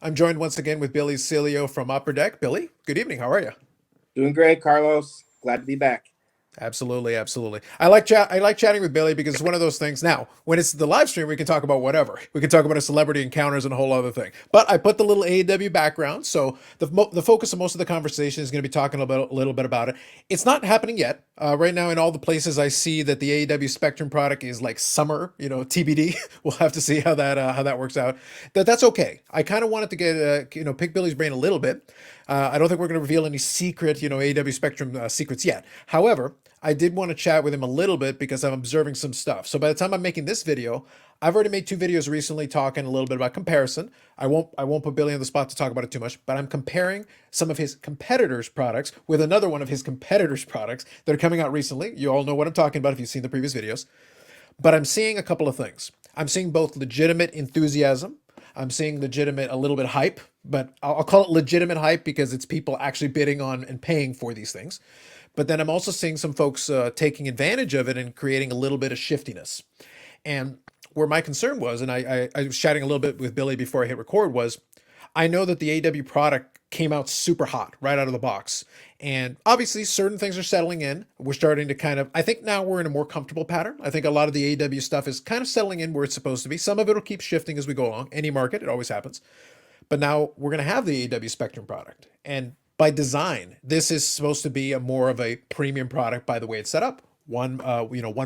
I'm joined once again with Billy Celio from UpperDeck. Billy, good evening. How are you? Doing great, Carlos. Glad to be back. Absolutely, absolutely. I like chatting with Billy because it's one of those things. Now, when it's the live stream, we can talk about whatever. We can talk about a celebrity encounters and a whole other thing. But I put the little AEW background, so the focus of most of the conversation is going to be talking a little bit about it. It's not happening yet. Right now, in all the places I see that the AEW Spectrum product is like summer, TBD. We'll have to see how that works out. That's okay. I kind of wanted to get pick Billy's brain a little bit. I don't think we're going to reveal any secret, AEW Spectrum secrets yet. However, I did want to chat with him a little bit because I'm observing some stuff. So by the time I'm making this video, I've already made two videos recently talking a little bit about comparison. I won't put Billy on the spot to talk about it too much, but I'm comparing some of his competitors' products with another one of his competitors' products that are coming out recently. You all know what I'm talking about if you've seen the previous videos. But I'm seeing a couple of things. I'm seeing both legitimate enthusiasm. I'm seeing legitimate, a little bit hype, but I'll call it legitimate hype because it's people actually bidding on and paying for these things. But then I'm also seeing some folks taking advantage of it and creating a little bit of shiftiness. And where my concern was, and I was chatting a little bit with Billy before I hit record, was I know that the AW product came out super hot right out of the box. And obviously, certain things are settling in. We're starting to I think now we're in a more comfortable pattern. I think a lot of the AW stuff is kind of settling in where it's supposed to be. Some of it will keep shifting as we go along. Any market, it always happens. But now we're going to have the AW Spectrum product. And by design, this is supposed to be a more of a premium product by the way it's set up. One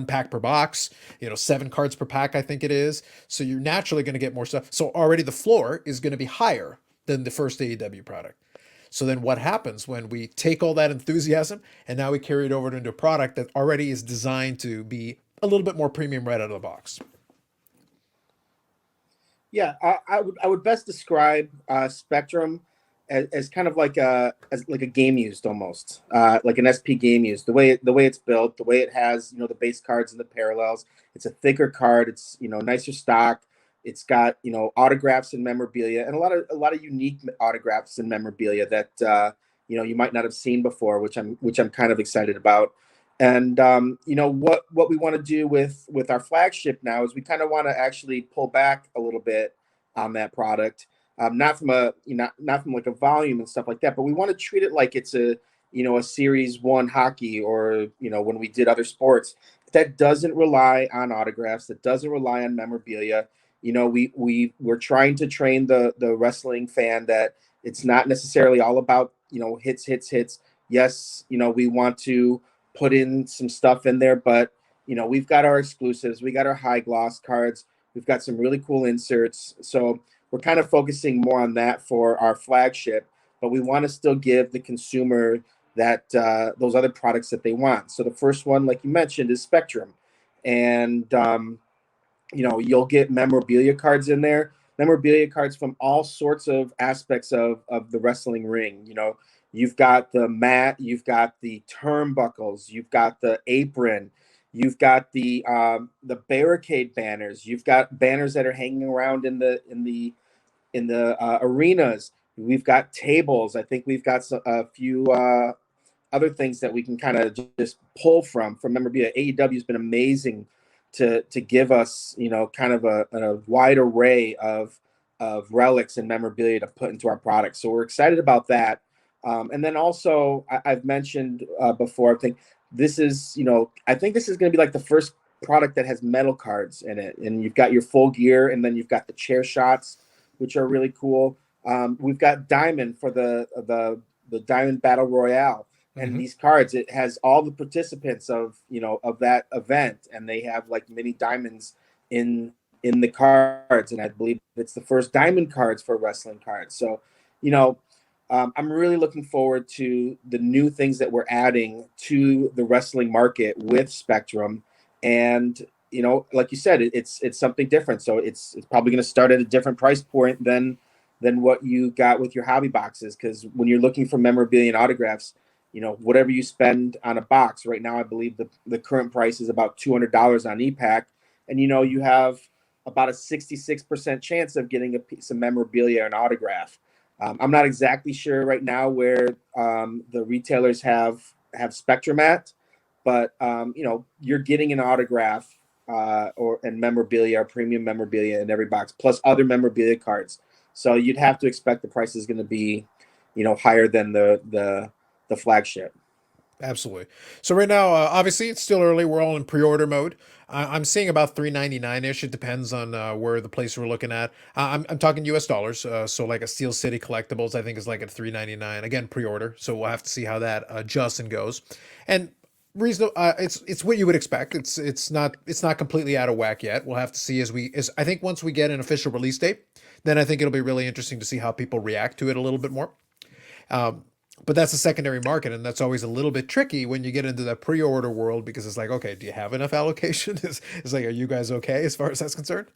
pack per box, 7 cards per pack, I think it is. So you're naturally going to get more stuff. So already the floor is going to be higher than the first AEW product. So then what happens when we take all that enthusiasm and now we carry it over into a product that already is designed to be a little bit more premium right out of the box? Yeah, I would best describe Spectrum as kind of like a game used almost, like an SP game used. The way it's built, the way it has the base cards and the parallels. It's a thicker card. It's nicer stock. It's got autographs and memorabilia, and a lot of unique autographs and memorabilia that you might not have seen before, which I'm kind of excited about. And what we want to do with our flagship now is we kind of want to actually pull back a little bit on that product, not from a not from like a volume and stuff like that, but we want to treat it like it's a series one hockey, or when we did other sports that doesn't rely on autographs, that doesn't rely on memorabilia. We're trying to train the wrestling fan that it's not necessarily all about hits. Yes, we want to put in some stuff in there, but we've got our exclusives, we got our high gloss cards, we've got some really cool inserts. So we're kind of focusing more on that for our flagship, but we want to still give the consumer that those other products that they want. So the first one, like you mentioned, is Spectrum, and you'll get memorabilia cards in there, memorabilia cards from all sorts of aspects of the wrestling ring. You've got the mat, you've got the turnbuckles, you've got the apron, you've got the barricade banners, you've got banners that are hanging around in the arenas. We've got tables. I think we've got a few other things that we can kind of just pull from memorabilia. AEW has been amazing to give us kind of a wide array of relics and memorabilia to put into our products. So we're excited about that. And then also I've mentioned before, I think this is going to be like the first product that has metal cards in it, and you've got your full gear, and then you've got the chair shots, which are really cool. We've got Diamond for the Diamond Battle Royale, and Mm-hmm. these cards, it has all the participants of that event, and they have like mini diamonds in the cards, and I believe it's the first diamond cards for wrestling cards. So you know I'm really looking forward to the new things that we're adding to the wrestling market with Spectrum. And like you said, it's something different, so it's probably going to start at a different price point than what you got with your hobby boxes, because when you're looking for memorabilia and autographs, whatever you spend on a box right now, I believe the current price is about $200 on ePack, and you have about a 66% chance of getting a piece of memorabilia or an autograph. I'm not exactly sure right now where the retailers have Spectrum at, but you're getting an autograph or and memorabilia, or premium memorabilia in every box, plus other memorabilia cards. So you'd have to expect the price is going to be, higher than the flagship. Absolutely. So right now, obviously, it's still early. We're all in pre-order mode. I'm seeing about 399 ish. It depends on where the place we're looking at. I'm talking U.S. dollars. So like a Steel City Collectibles, I think is like at 399 again pre-order. So we'll have to see how that adjusts and goes. And reasonable. It's what you would expect. It's not completely out of whack yet. We'll have to see as I think once we get an official release date, then I think it'll be really interesting to see how people react to it a little bit more. Um, but that's a secondary market, and that's always a little bit tricky when you get into the pre-order world because it's like, okay, do you have enough allocation? It's like, are you guys okay as far as that's concerned?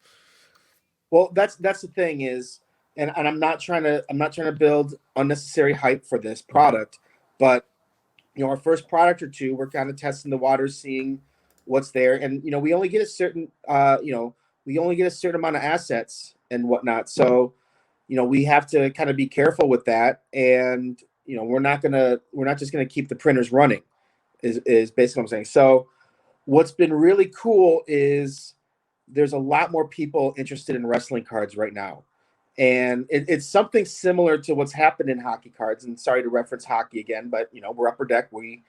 Well, that's the thing is, and I'm not trying to build unnecessary hype for this product, but our first product or two, we're kind of testing the waters, seeing what's there, and we only get a certain amount of assets and whatnot. So we have to kind of be careful with that, and we're not just gonna keep the printers running. Is basically what I'm saying. So what's been really cool is there's a lot more people interested in wrestling cards right now. And it's something similar to what's happened in hockey cards. And sorry to reference hockey again, but we're Upper Deck. We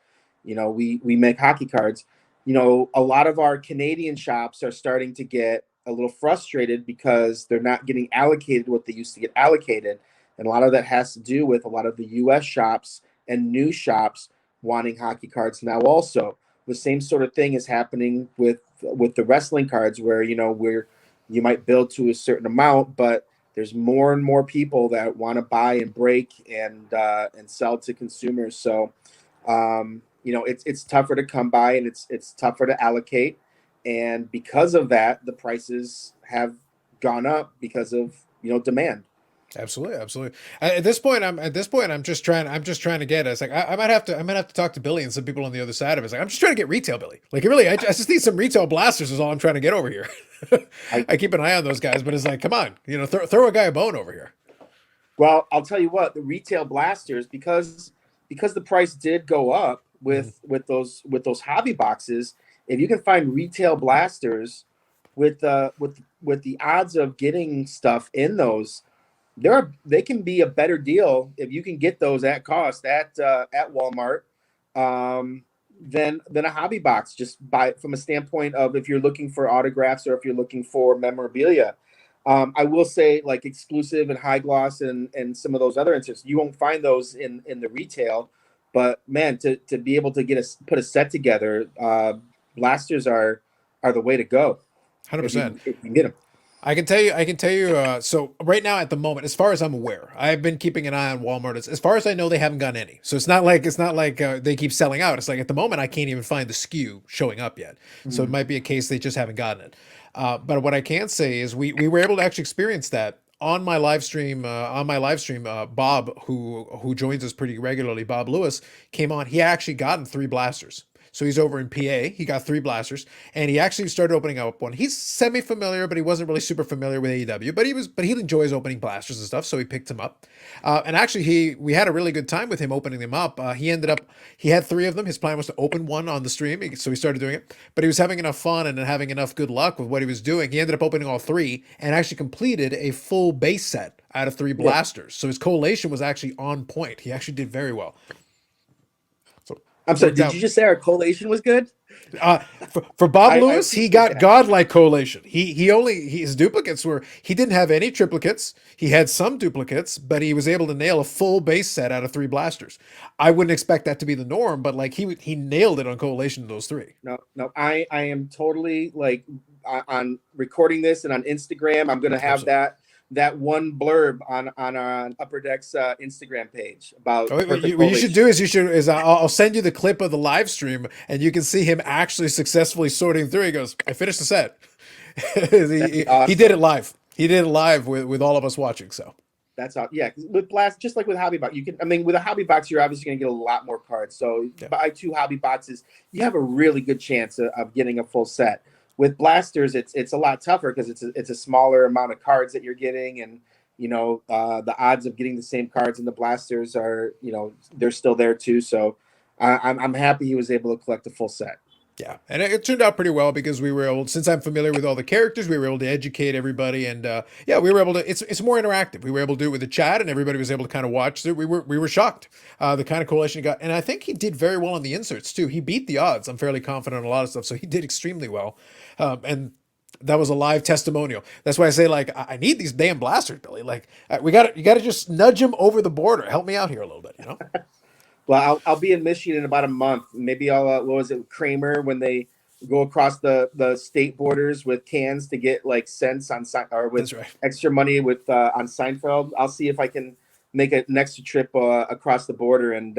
make hockey cards. A lot of our Canadian shops are starting to get a little frustrated because they're not getting allocated what they used to get allocated. And a lot of that has to do with a lot of the US shops and new shops wanting hockey cards now also. The same sort of thing is happening with the wrestling cards where where you might build to a certain amount, but there's more and more people that want to buy and break and sell to consumers. So it's tougher to come by, and it's tougher to allocate, and because of that the prices have gone up because of demand. Absolutely, absolutely. At this point, I'm just trying to get it. It's like I might have to talk to Billy and some people on the other side of it. It's like I'm just trying to get retail, Billy. Like really, I just need some retail blasters. Is all I'm trying to get over here. I I keep an eye on those guys, but it's like, come on, throw a guy a bone over here. Well, I'll tell you what, the retail blasters, because the price did go up Mhm. with those hobby boxes. If you can find retail blasters with the odds of getting stuff in those, they can be a better deal if you can get those at cost at Walmart, um, than a hobby box. Just by from a standpoint of if you're looking for autographs or if you're looking for memorabilia. I will say, like exclusive and high gloss and some of those other instances, you won't find those in the retail. But man, to be able to put a set together, blasters are the way to go 100%. if you can get them. I can tell you. So right now, at the moment, as far as I'm aware, I've been keeping an eye on Walmart. As far as I know, they haven't gotten any. So it's not like they keep selling out. It's like at the moment, I can't even find the SKU showing up yet. So it Mhm. might be a case they just haven't gotten it. But what I can say is we were able to actually experience that on my live stream. Bob, who joins us pretty regularly, Bob Lewis, came on. He actually gotten three blasters. So he's over in PA. He got three blasters, and he actually started opening up one. He's semi-familiar, but he wasn't really super familiar with AEW. But he enjoys opening blasters and stuff, so he picked him up. And actually, we had a really good time with him opening them up. He had three of them. His plan was to open one on the stream, so he started doing it. But he was having enough fun and having enough good luck with what he was doing. He ended up opening all three and actually completed a full base set out of three Yeah. blasters. So his collation was actually on point. He actually did very well. So I'm sorry. worked Did out. you just say our collation was good? For Bob I Lewis, he appreciate got that. godlike collation. His duplicates were he didn't have any triplicates. He had some duplicates, but he was able to nail a full base set out of three blasters. I wouldn't expect that to be the norm, but like he nailed it on collation of those three. No, no. I am totally like on recording this and on Instagram. I'm gonna have Absolutely. that one blurb on our Upper Deck's Instagram page about perfect What you should collation. do is I'll send you the clip of the live stream and you can see him actually successfully sorting through. He goes, I finished the set. That'd be He did it awesome. live. He did it live with all of us watching. So That's how, yeah. 'Cause with blast, just like with hobby box, I mean, with a hobby box, you're obviously gonna get a lot more cards. So yeah. buy two hobby boxes, you have a really good chance of getting a full set. With blasters, it's a lot tougher because it's a smaller amount of cards that you're getting, and the odds of getting the same cards in the blasters are they're still there too. So I'm happy he was able to collect a full set. Yeah, and it turned out pretty well because we were able, since I'm familiar with all the characters, we were able to educate everybody, and yeah, we were able to. It's more interactive. We were able to do it with the chat, and everybody was able to kind of watch it. We were shocked, the kind of correlation he got, and I think he did very well on the inserts too. He beat the odds. I'm fairly confident on a lot of stuff, so he did extremely well, and that was a live testimonial. That's why I say like I need these damn blasters, Billy. Like you got to just nudge him over the border. Help me out here a little bit, you know. Well, I'll be in Michigan in about a month. Maybe I'll what was it, Kramer, when they go across the state borders with cans to get like cents on or with That's right. extra money with on Seinfeld. I'll see if I can make an extra trip across the border and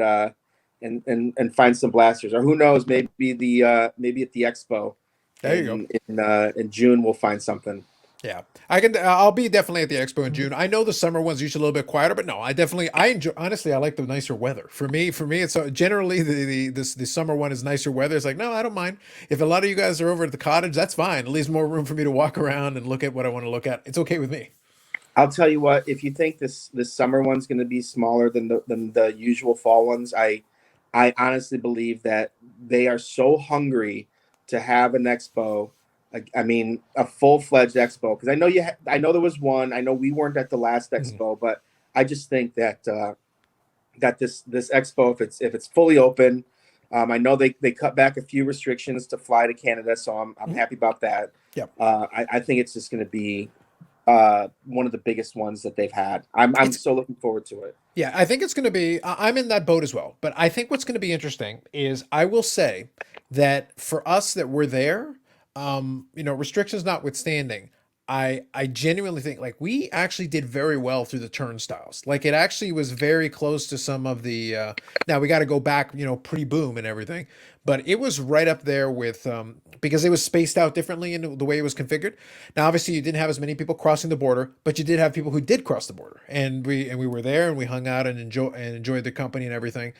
find some blasters, or who knows, maybe at the expo There you go. in June we'll find something. Yeah, I can. I'll be definitely at the expo in June. I know the summer one's usually a little bit quieter, but no, I enjoy. Honestly, I like the nicer weather. For me, it's generally the summer one is nicer weather. It's like no, I don't mind if a lot of you guys are over at the cottage. That's fine. It leaves more room for me to walk around and look at what I want to look at. It's okay with me. I'll tell you what, if you think this summer one's going to be smaller than the usual fall ones, I honestly believe that they are so hungry to have an expo. I mean, a full-fledged expo, because I know I know there was one. I know we weren't at the last Mhm. expo, but I just think that that this expo, if it's fully open, I know they cut back a few restrictions to fly to Canada, so I'm Mhm. happy about that. Yep. I think it's just going to be one of the biggest ones that they've had. I'm It's so looking forward to it. Yeah, I think it's going to be. I'm in that boat as well. But I think what's going to be interesting is I will say that for us that were there, restrictions notwithstanding, I genuinely think like we actually did very well through the turnstiles. Like it actually was very close to some of the. Now we got to go back, pre-boom and everything, but it was right up there with because it was spaced out differently in the way it was configured. Now, obviously, you didn't have as many people crossing the border, but you did have people who did cross the border, and we were there and we hung out and enjoyed the company and everything.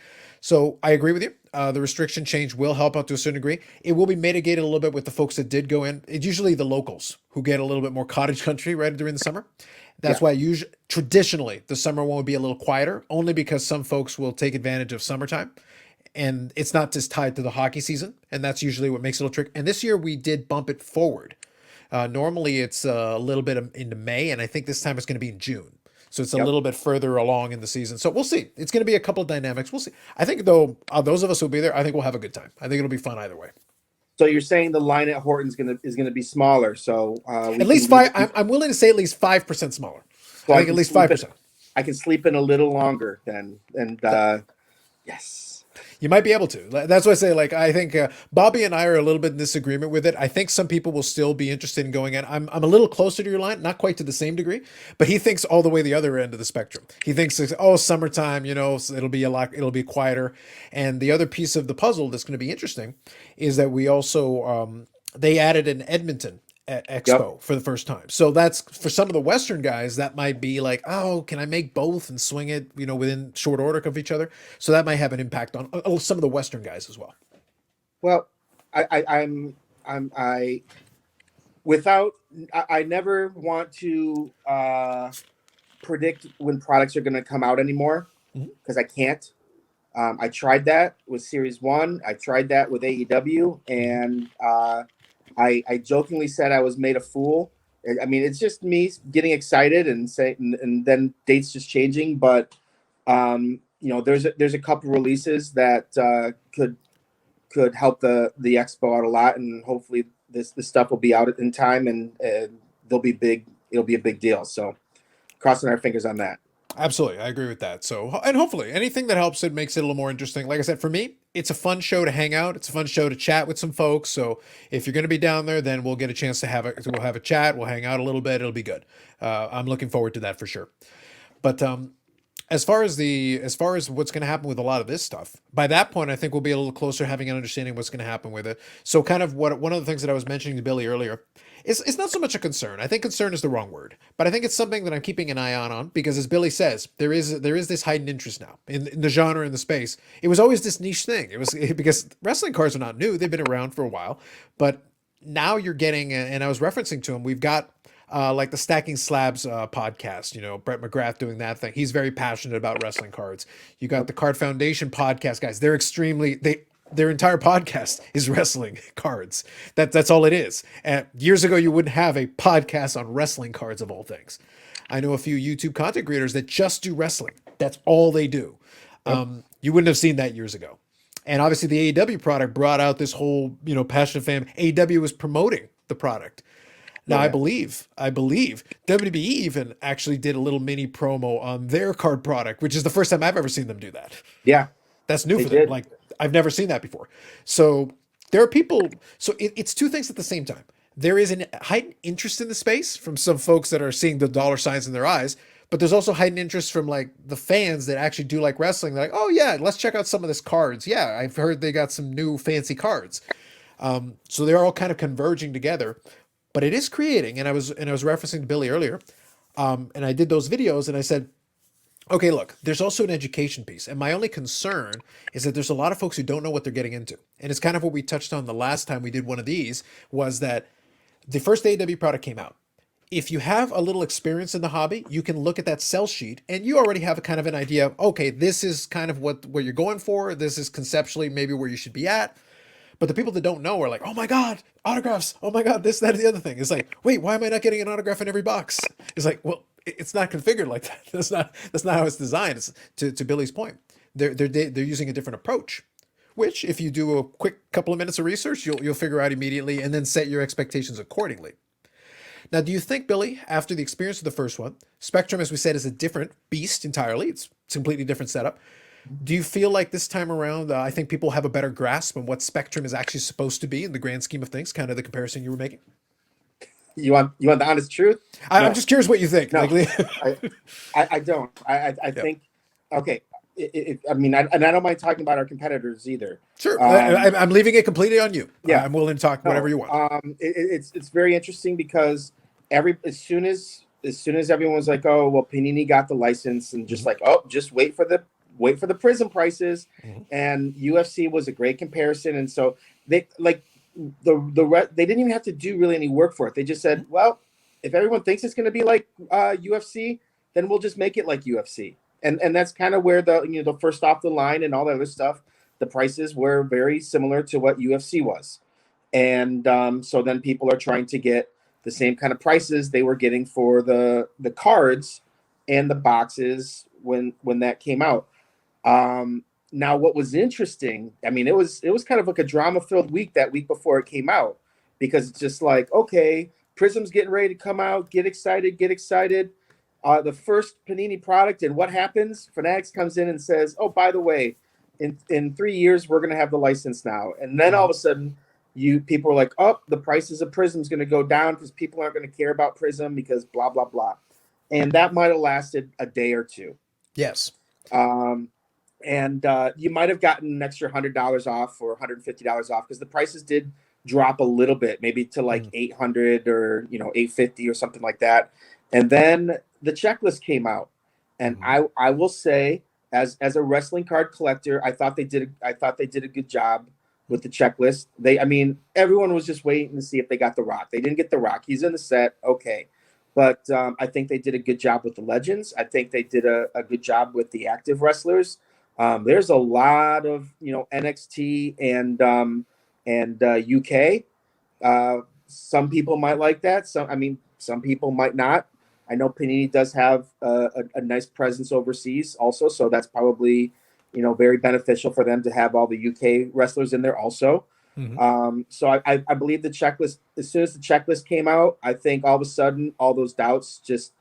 So I agree with you. The restriction change will help out to a certain degree. It will be mitigated a little bit with the folks that did go in. It's usually the locals who get a little bit more cottage country right during the summer. That's Yeah. why usually traditionally the summer one would be a little quieter, only because some folks will take advantage of summertime and it's not just tied to the hockey season, and that's usually what makes it a little trick. And this year we did bump it forward. Normally it's a little bit into May, and I think this time it's going to be in June. So it's a Yep. little bit further along in the season. So we'll see. It's going to be a couple of dynamics. We'll see. I think though, those of us who'll be there, I think we'll have a good time. I think it'll be fun either way. So you're saying the line at Horton's gonna be smaller, so we At least can five. I'm willing to say at least 5% smaller. so I think at least 5%. I can sleep in a little longer then, and yes. You might be able to. That's why I say, like, I think Bobby and I are a little bit in disagreement with it. I think some people will still be interested in going in. I'm a little closer to your line, not quite to the same degree, but he thinks all the way the other end of the spectrum. He thinks, oh, summertime, so it'll be it'll be quieter. And the other piece of the puzzle that's going to be interesting is that we also they added an Edmonton Yep. expo for the first time. So that's for some of the Western guys, that might be like, oh, can I make both and swing it, within short order of each other? So that might have an impact on some of the Western guys as well. Well, I without I never want to predict when products are going to come out anymore Mhm. because I can't. I tried that with Series One. I tried that with AEW, and I jokingly said I was made a fool. I mean, it's just me getting excited and saying, and then dates just changing. But there's a couple releases that could help the expo out a lot, and hopefully this stuff will be out in time, and they'll be big. It'll be a big deal. So crossing our fingers on that. Absolutely, I agree with that. So, and hopefully, anything that helps it makes it a little more interesting. Like I said, for me, it's a fun show to hang out. It's a fun show to chat with some folks. So, if you're going to be down there, then we'll get a chance to we'll have a chat. We'll hang out a little bit. It'll be good. I'm looking forward to that for sure. But as far as what's going to happen with a lot of this stuff, by that point, I think we'll be a little closer having an understanding of what's going to happen with it. So, kind of what one of the things that I was mentioning to Billy earlier is it's not so much a concern. I think concern is the wrong word, but I think it's something that I'm keeping an eye on because, as Billy says, there is this heightened interest now in the genre in the space. It was always this niche thing. It was because wrestling cards are not new; they've been around for a while, but now you're getting, and I was referencing to him. We've got like the Stacking Slabs podcast, Brett McGrath doing that thing. He's very passionate about wrestling cards. You got the Card Foundation podcast guys. They're extremely, their entire podcast is wrestling cards. That's all it is. And years ago, you wouldn't have a podcast on wrestling cards of all things. I know a few YouTube content creators that just do wrestling. That's all they do. Yep. You wouldn't have seen that years ago. And obviously, the AEW product brought out this whole, passionate fan. AEW was promoting the product. Now, Oh, I yeah. believe, I believe WWE even actually did a little mini promo on their card product, which is the first time I've ever seen them do that. Yeah, That's new they for them. did. Like, I've never seen that before. So there are people. So it's two things at the same time. There is an heightened interest in the space from some folks that are seeing the dollar signs in their eyes, but there's also heightened interest from like the fans that actually do like wrestling. They're like, oh yeah, let's check out some of this cards. Yeah, I've heard they got some new fancy cards. So they're all kind of converging together, but it is creating. And I was referencing to Billy earlier, and I did those videos, and I said, okay, look, there's also an education piece. And my only concern is that there's a lot of folks who don't know what they're getting into. And it's kind of what we touched on the last time we did one of these was that the first AEW product came out. If you have a little experience in the hobby, you can look at that sell sheet and you already have a kind of an idea of, okay, this is kind of what you're going for. This is conceptually maybe where you should be at. But the people that don't know are like, oh my God, autographs. Oh my God, this, that, and the other thing. It's like, wait, why am I not getting an autograph in every box? It's like, well, it's not configured like that. That's not how it's designed. It's to Billy's point. They're using a different approach, which if you do a quick couple of minutes of research, you'll figure out immediately and then set your expectations accordingly. Now, do you think, Billy, after the experience of the first one, Spectrum, as we said, is a different beast entirely? It's a completely different setup. Do you feel like this time around, I think people have a better grasp on what Spectrum is actually supposed to be in the grand scheme of things, kind of the comparison you were making? You want the honest truth? I'm No, just curious what you think. no, Like, I I don't. I yeah, think okay. I mean, and I don't mind talking about our competitors either. sure. Um, I'm leaving it completely on you. yeah, I'm willing to talk whatever no. you want. It's very interesting because as soon as everyone was like, oh well, Panini got the license, and just Mhm, like, oh, just wait for the Prism prices, mhm, and UFC was a great comparison, and so they like they didn't even have to do really any work for it. They just mhm, said, well, if everyone thinks it's going to be like UFC, then we'll just make it like UFC, and that's kind of where the first off the line and all that other stuff, the prices were very similar to what UFC was, and so then people are trying to get the same kind of prices they were getting for the cards and the boxes when that came out. Now, what was interesting, I mean, it was kind of like a drama-filled week that week before it came out, because it's just like, okay, Prism's getting ready to come out, get excited, get excited. The first Panini product, and what happens? Fanatics comes in and says, oh, by the way, in 3 years we're gonna have the license now, and then all mhm. of a sudden, you people are like, oh, the prices of Prism's gonna go down because people aren't gonna care about Prism because blah blah blah, and that might have lasted a day or two. Yes. Um, and you might have gotten an extra $100 off or $150 off because the prices did drop a little bit, maybe to like Mm, 800 or 850 or something like that. And then the checklist came out, and mhm. I will say, as a wrestling card collector, I thought they did a good job with the checklist. I mean, everyone was just waiting to see if they got the Rock. They didn't get the Rock. He's in the set, okay. But I think they did a good job with the legends. I think they did a good job with the active wrestlers. There's a lot of NXT and UK. Some people might like that. Some people might not. I know Panini does have a nice presence overseas also, so that's probably very beneficial for them to have all the UK wrestlers in there also. Mhm. So I believe the checklist, as soon as the checklist came out, I think all of a sudden all those doubts, just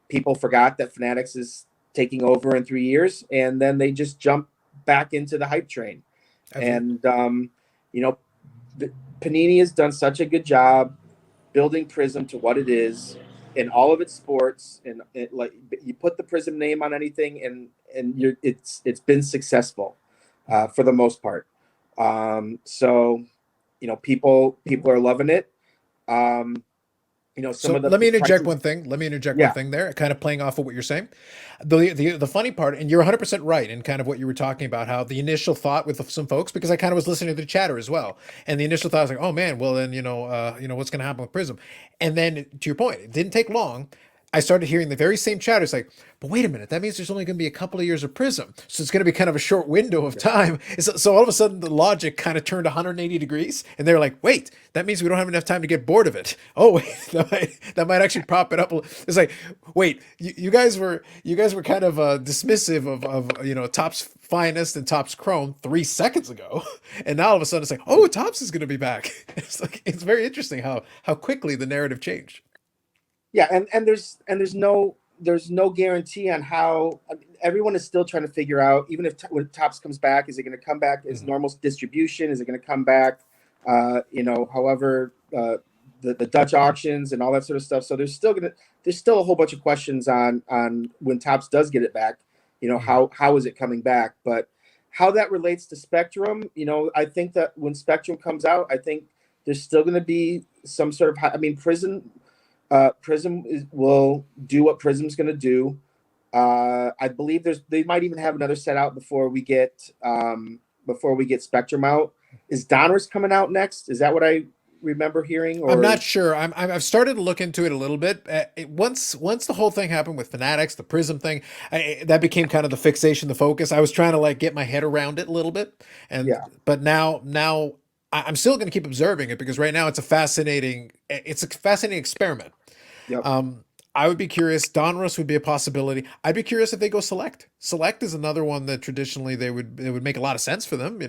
people forgot that Fanatics is taking over in 3 years, and then they just jump back into the hype train. Absolutely. And you know, Panini has done such a good job building Prism to what it is in all of its sports, and like you put the Prism name on anything, and it's been successful for the most part. So people are loving it. Um, some So of let the me interject prices. one thing. Let me interject one Yeah, thing there, kind of playing off of what you're saying. The funny part, and you're 100% right in kind of what you were talking about, how the initial thought with some folks, because I kind of was listening to the chatter as well, and the initial thought was like, oh man, well then what's going to happen with Prism, and then to your point, it didn't take long. I started hearing the very same chatter. It's like, but wait a minute, that means there's only going to be a couple of years of Prism. So it's going to be kind of a short window of time. So all of a sudden, the logic kind of turned 180 degrees. And they're like, wait, that means we don't have enough time to get bored of it. Oh, wait, that might actually prop it up. It's like, wait, you guys were kind of dismissive of Topps Finest and Topps Chrome 3 seconds ago. And now all of a sudden it's like, oh, Topps is going to be back. It's very interesting how quickly the narrative changed. Yeah, and there's no guarantee on how. I mean, everyone is still trying to figure out. Even if when Topps comes back, is it going to come back as normal distribution? Is it going to come back? However, the Dutch auctions and all that sort of stuff. So there's still a whole bunch of questions on when Topps does get it back. How is it coming back? But how that relates to Spectrum, I think that when Spectrum comes out, I think there's still going to be some sort of. I mean, Prism will do what Prism's going to do. I believe they might even have another set out before we get Spectrum out. Is Donruss coming out next? Is that what I remember hearing? Or I'm not sure. I've started to look into it a little bit. Once the whole thing happened with Fanatics, the Prism thing, that became kind of the fixation, the focus. I was trying to like get my head around it a little bit, Yeah. but now I'm still going to keep observing it because right now it's a fascinating experiment. Yep. I would be curious. Donruss would be a possibility. I'd be curious if they go Select. Select is another one that traditionally it would make a lot of sense for them. You're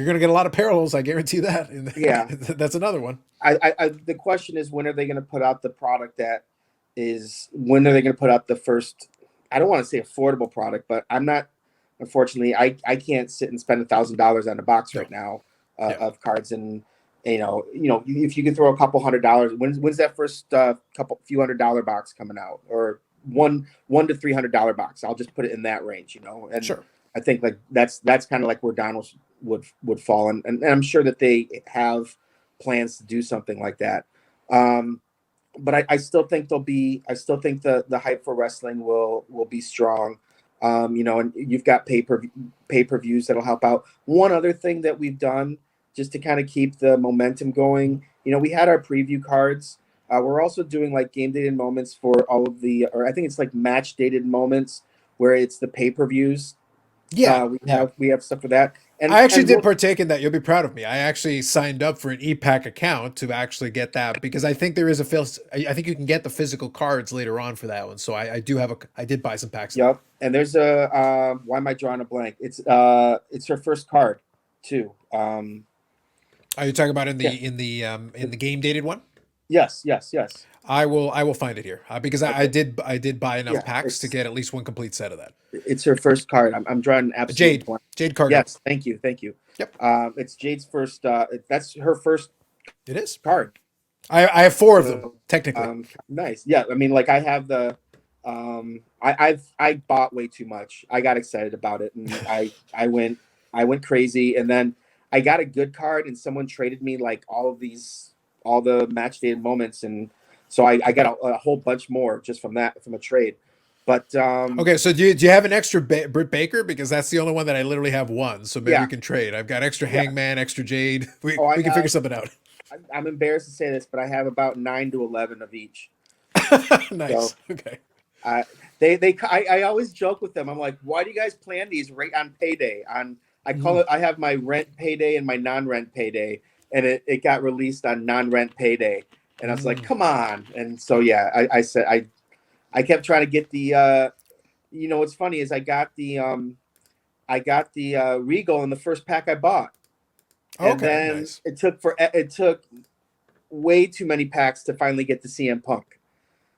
going to get a lot of parallels. I guarantee that. Yeah. That's another one. The question is, when are they going to put out the product when are they going to put out the first, I don't want to say affordable product, but unfortunately, I can't sit and spend $1,000 on a box right now of cards. And, if you can throw a couple $100, when's that first few $100 box coming out, or $100 to $300 box? I'll just put it in that range, and Sure. I think like that's kind of like where Donald would fall. And I'm sure that they have plans to do something like that. But I still think the hype for wrestling will be strong. And you've got pay-per-views that'll help out. One other thing that we've done just to kind of keep the momentum going, we had our preview cards. We're also doing like game dated moments for all of or I think it's like match dated moments where it's the pay-per-views. Yeah. We have stuff for that. And I actually did partake in that. You'll be proud of me. I actually signed up for an EPAC account to actually get that because I think there is I think you can get the physical cards later on for that one. So I did buy some packs. Yep. And there's why am I drawing a blank? It's her first card too. Are you talking about in the game dated one? Yes. I will find it here because Okay. I did buy enough packs to get at least one complete set of that. It's her first card. I'm drawing an absolute blank. Jade card. Yes, thank you. Yep. It's Jade's first. That's her first. It is card. I have 4 of them technically. Nice. Yeah. I mean, like I have the. I bought way too much. I got excited about it, and I went crazy, and then I got a good card, and someone traded me like all the match dated moments, and so I got a whole bunch more just from a trade. But okay, so do you have an extra Britt Baker? Because that's the only one that I literally have one. So maybe we can trade. I've got extra Hangman, extra Jade. We can figure something out. I'm embarrassed to say this, but I have about 9 to 11 of each. Nice. So, okay. I always joke with them. I'm like, why do you guys plan these right on payday? I call it. I have my rent payday and my non-rent payday, and it got released on non-rent payday, and I was like, come on. And so I said I kept trying to get the. What's funny is I got the Regal in the first pack I bought, and then nice. it took way too many packs to finally get the CM Punk.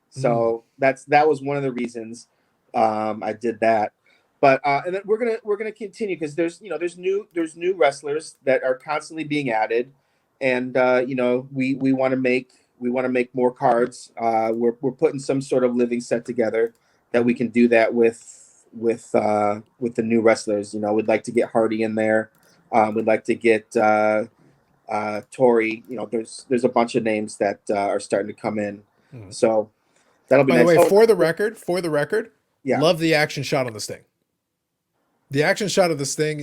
So that was one of the reasons I did that. But and then we're gonna continue because there's new wrestlers that are constantly being added, and we want to make more cards. We're putting some sort of living set together that we can do that with the new wrestlers. We'd like to get Hardy in there. We'd like to get Tori. There's a bunch of names that are starting to come in. So that'll be By nice. the way, for the record, yeah. Love the action shot on this thing. The action shot of this thing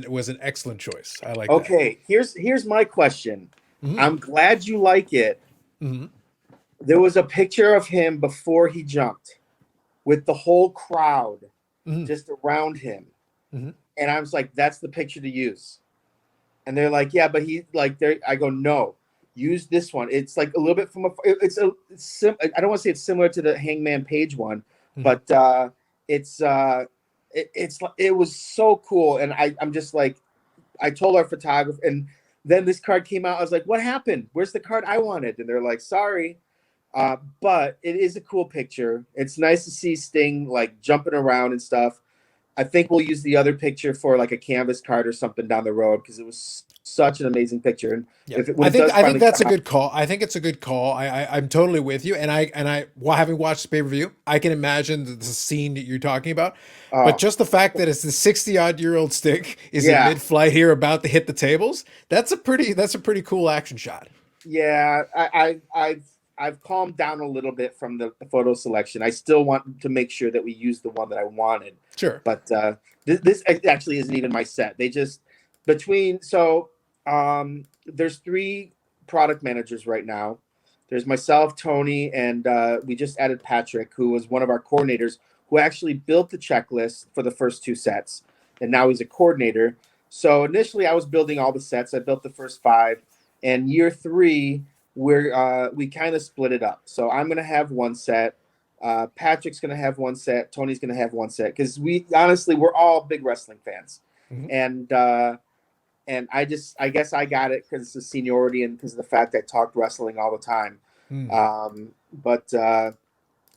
was an excellent choice. I like Okay, that. here's my question. I'm glad you like it. There was a picture of him before he jumped with the whole crowd Mhm. just around him. Mhm. And I was like, that's the picture to use. And they're like, yeah, but he like there. I go, no, use this one. It's like a little bit from a. I don't want to say it's similar to the Hangman Page one, Mhm. but it's it was so cool. And I'm just like, I told our photographer, and then this card came out. I was like, what happened? Where's the card I wanted? And they're like, sorry. But it is a cool picture. It's nice to see Sting like jumping around and stuff. I think we'll use the other picture for like a canvas card or something down the road because it was such an amazing picture. And Yeah, if when it does I think finally that's a come out, good call. I think it's a good call. I'm totally with you, and having watched the pay per view, I can imagine the scene that you're talking about. But oh just the fact that it's the 60-odd-year-old stick is in yeah, mid flight here, about to hit the tables. That's a pretty cool action shot. yeah, I've calmed down a little bit from the photo selection. I still want to make sure that we use the one that I wanted, Sure. but this actually isn't even my set. They just there's three product managers right now. There's myself, Tony, and we just added Patrick, who was one of our coordinators, who actually built the checklist for the first two sets, and now he's a coordinator. So initially, I was building all the sets. I built the first five, and year three, we kind of split it up. So I'm gonna have one set. Patrick's gonna have one set. Tony's gonna have one set because we're all big wrestling fans, Mhm. and I guess I got it because of seniority and because of the fact I talked wrestling all the time. Mm. But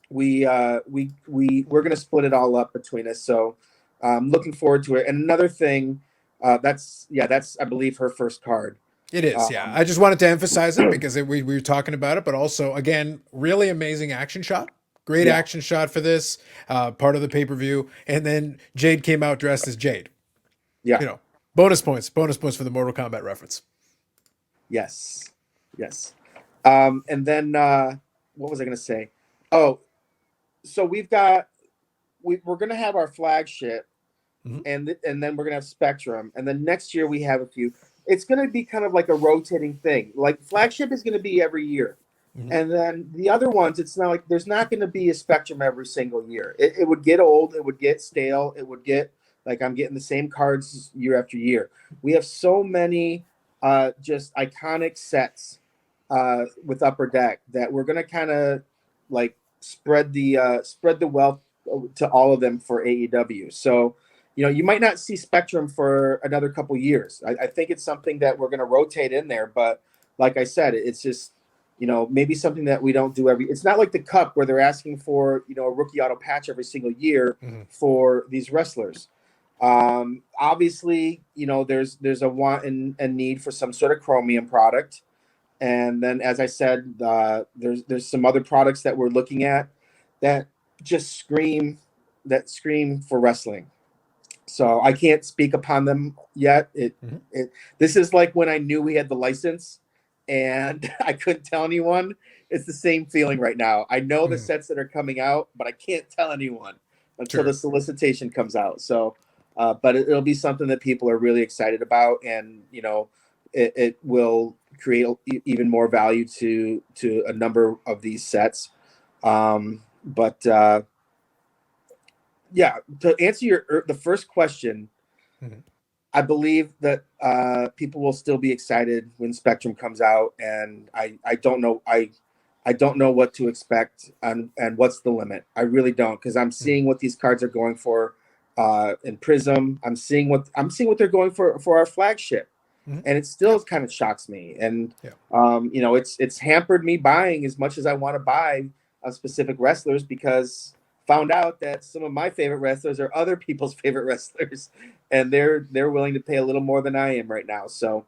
we're gonna split it all up between us. So I'm looking forward to it. And another thing, that's I believe her first card. It is, yeah. Um, I just wanted to emphasize it because we were talking about it, but also, again, really amazing action shot. Great yeah, action shot for this part of the pay per view. And then Jade came out dressed as Jade. yeah, You know, bonus points for the Mortal Kombat reference. yes, yes. And then what was I gonna say? Oh, so we're gonna have our flagship Hmm. and then we're gonna have Spectrum, and then next year we have a few. It's gonna be kind of like a rotating thing. Like flagship is gonna be every year, Hmm. and then the other ones, it's not like there's not gonna be a Spectrum every single year. It would get old, it would get stale, it would get like I'm getting the same cards year after year. We have so many just iconic sets with Upper Deck that we're gonna kind of like spread the wealth to all of them for AEW. So, you might not see Spectrum for another couple years. I think it's something that we're going to rotate in there. But like I said, it's just, maybe something that we don't do every. It's not like the Cup where they're asking for, a rookie auto patch every single year Hmm. for these wrestlers. Obviously, there's a want and need for some sort of chromium product. And then, as I said, there's some other products that we're looking at that just scream for wrestling. So I can't speak upon them yet. Hmm. This is like when I knew we had the license and I couldn't tell anyone. It's the same feeling right now. I know the Hmm. sets that are coming out, but I can't tell anyone until the Sure. solicitation comes out. So, but it'll be something that people are really excited about, and it will create even more value to a number of these sets. But yeah, to answer the first question, Hmm. I believe that people will still be excited when Spectrum comes out, and I don't know I don't know what to expect and what's the limit. I really don't, because I'm Hmm. seeing what these cards are going for in Prism. I'm seeing what they're going for our flagship, Hmm. and it Yeah. still kind of shocks me. And Yeah. it's hampered me buying as much as I want to buy specific wrestlers because found out that some of my favorite wrestlers are other people's favorite wrestlers, and they're willing to pay a little more than I am right now. So,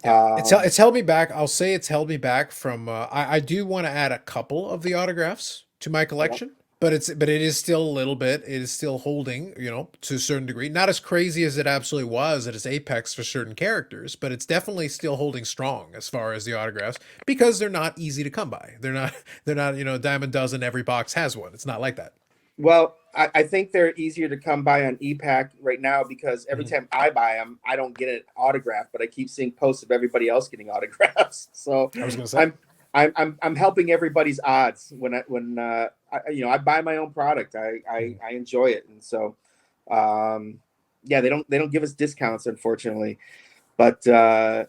Yeah, um, it's held me back. I'll say it's held me back from. I do want to add a couple of the autographs to my yeah. collection, but it is still a little bit. It is still holding, to a certain degree. Not as crazy as it absolutely was at its apex for certain characters, but it's definitely still holding strong as far as the autographs because they're not easy to come by. They're not. They're not. A dime a dozen. Every box has one. It's not like that. Well, I think they're easier to come by on EPAC right now because every Mhm. time I buy them, I don't get an autograph, but I keep seeing posts of everybody else getting autographs. So I was gonna say. I'm I'm helping everybody's odds I buy my own product. I enjoy it, and so yeah, they don't give us discounts, unfortunately, but yeah,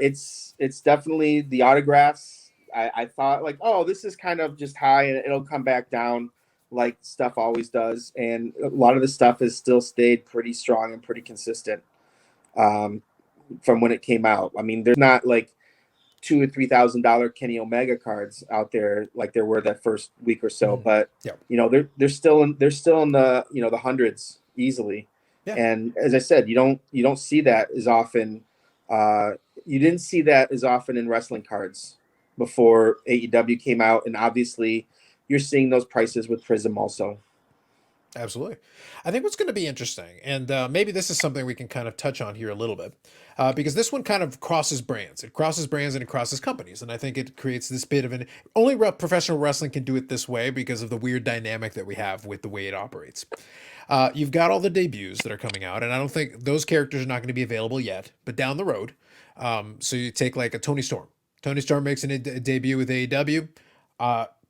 it's definitely the autographs. I thought like, oh, this is kind of just high and it'll come back down like stuff always does, and a lot of the stuff has still stayed pretty strong and pretty consistent um, from when it came out. I mean, there's not like $2,000 or $3,000 Kenny Omega cards out there like there were that first week or so, but Yeah. they're still in the the hundreds easily. Yeah. And as I said, you don't see that as often. Uh, you didn't see that as often in wrestling cards before AEW came out, and obviously you're seeing those prices with Prism also. Absolutely. I think what's going to be interesting, and maybe this is something we can kind of touch on here a little bit, because this one kind of crosses brands. It crosses brands and it crosses companies. And I think it creates this bit of an only professional wrestling can do it this way because of the weird dynamic that we have with the way it operates. You've got all the debuts that are coming out, and I don't think those characters are not going to be available yet, but down the road. So you take like a Tony Storm. Tony Storm makes a debut with AEW.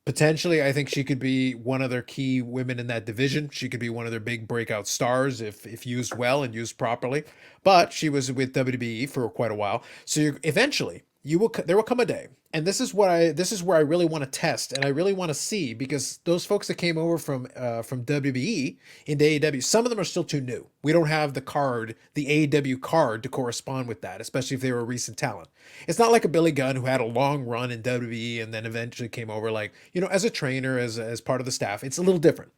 Potentially, I think she could be one of their key women in that division. She could be one of their big breakout stars if used well and used properly. But she was with WWE for quite a while, so eventually there will come a day, and this is where I really want to test and I really want to see, because those folks that came over from WWE into AEW, some of them are still too new. We don't have the AEW card to correspond with that, especially if they were a recent talent. It's not like a Billy Gunn who had a long run in WWE and then eventually came over like, as a trainer, as part of the staff. It's a little different.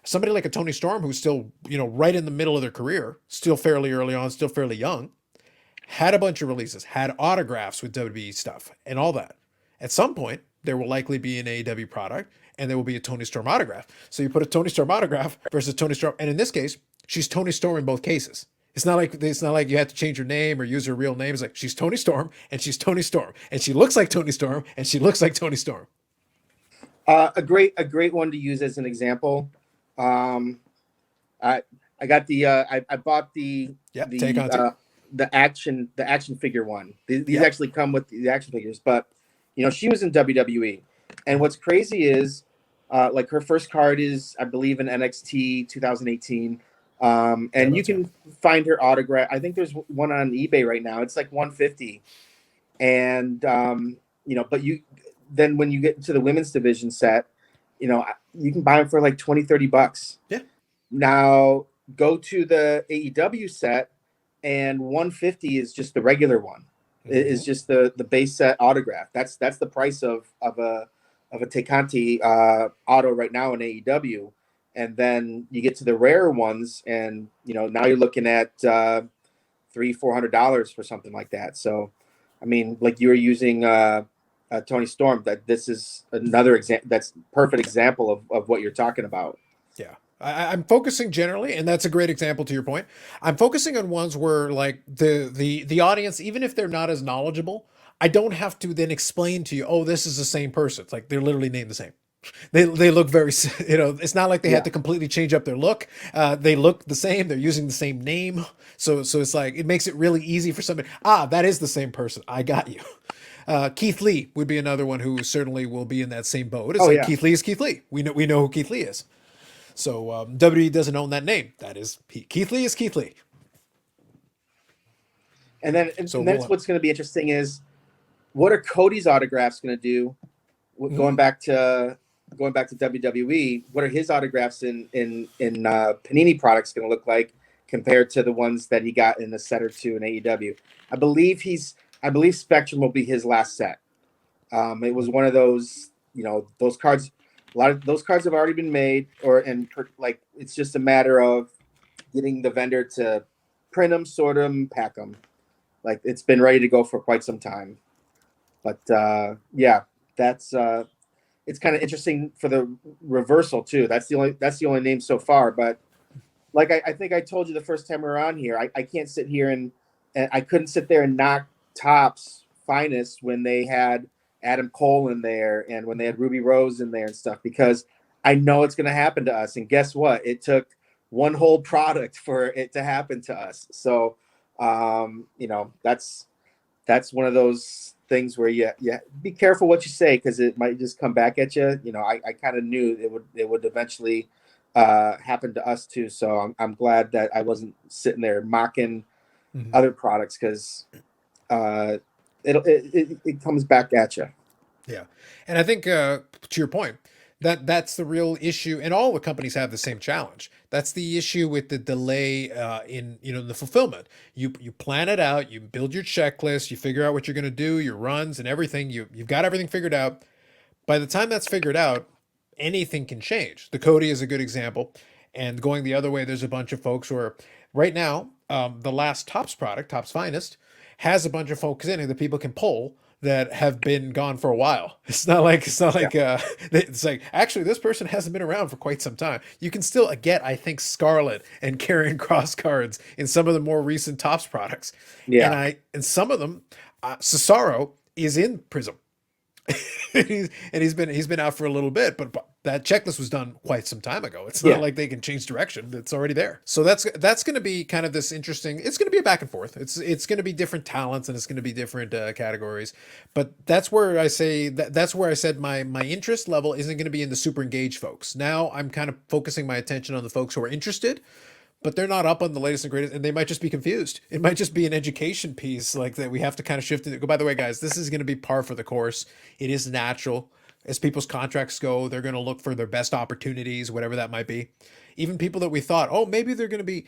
Somebody like a Tony Storm, who's still, right in the middle of their career, still fairly early on, still fairly young, had a bunch of releases, had autographs with WWE stuff and all that. At some point, there will likely be an AEW product and there will be a Tony Storm autograph. So you put a Tony Storm autograph versus Tony Storm, and in this case, she's Tony Storm in both cases. It's not like you have to change her name or use her real name. It's like she's Tony Storm and she's Tony Storm and she looks like Tony Storm and she looks like Tony Storm. A great one to use as an example. Um, I I got I bought Take on two. the action figure one. These Yep. actually come with the action figures, but she was in WWE, and what's crazy is like her first card is, I believe, in NXT 2018. And you Thereabouts, yeah. can find her autograph. I think there's one on eBay right now. It's like 150, and but then when you get to the women's division set, you can buy them for like 20-30 bucks. Yeah. Now go to the AEW set, and 150 is just the regular one. It is just the base set autograph. That's the price of a Tekanti auto right now in AEW. And then you get to the rare ones, and now you're looking at $300-$400 for something like that. So, I mean, like you were using Tony Storm. That this is another example. That's perfect example of what you're talking about. Yeah. I'm focusing generally, and that's a great example to your point. I'm focusing on ones where like the audience, even if they're not as knowledgeable, I don't have to then explain to you, oh, this is the same person. It's like they're literally named the same. They look very, it's not like they Yeah. had to completely change up their look. They look the same. They're using the same name. So it's like, it makes it really easy for somebody. That is the same person. I got you. Keith Lee would be another one who certainly will be in that same boat. It's Oh like yeah. Keith Lee is Keith Lee. We know who Keith Lee is. So WWE doesn't own that name. That is Keith Lee is Keith Lee. And then So that's what's going to be interesting is what are Cody's autographs going to do? Going back to WWE, what are his autographs in Panini products going to look like compared to the ones that he got in a set or two in AEW? I believe Spectrum will be his last set. It was one of those, those cards. A lot of those cards have already been made, like it's just a matter of getting the vendor to print them, sort them, pack them. Like it's been ready to go for quite some time. But yeah, that's it's kind of interesting for the reversal too. That's the only name so far. But like I think I told you the first time we were on here, I can't sit here and I couldn't sit there and knock Topps Finest when they had Adam Cole in there and when they had Ruby Rose in there and stuff, because I know it's going to happen to us. And guess what? It took one whole product for it to happen to us. So, that's one of those things where you be careful what you say because it might just come back at you. I kind of knew it would eventually happen to us too. So I'm glad that I wasn't sitting there mocking Mhm. other products because uh, it comes back at you. Yeah, and I think to your point, that's the real issue, and all the companies have the same challenge. That's the issue with the delay in the fulfillment. You plan it out, you build your checklist, you figure out what you're going to do, your runs and everything. You've got everything figured out. By the time that's figured out, anything can change. The Cody is a good example, and going the other way, there's a bunch of folks who are right now. The last Tops product, Tops Finest, has a bunch of folks in it that people can pull that have been gone for a while. Yeah, It's like actually this person hasn't been around for quite some time. You can still get I think Scarlet and Carrying Cross cards in some of the more recent Tops products, yeah, and some of them, Cesaro is in Prism. He's been out for a little bit, but that checklist was done quite some time ago. It's not yeah, like they can change direction; it's already there. So that's going to be kind of this interesting. It's going to be a back and forth. It's going to be different talents and it's going to be different categories. But that's where I say that's where I said my interest level isn't going to be in the super engaged folks. Now I'm kind of focusing my attention on the folks who are interested, but they're not up on the latest and greatest, and they might just be confused. It might just be an education piece like that we have to kind of shift it. Go, by the way, guys, this is going to be par for the course. It is natural. As people's contracts go, they're going to look for their best opportunities, whatever that might be. Even people that we thought, oh, maybe they're going to be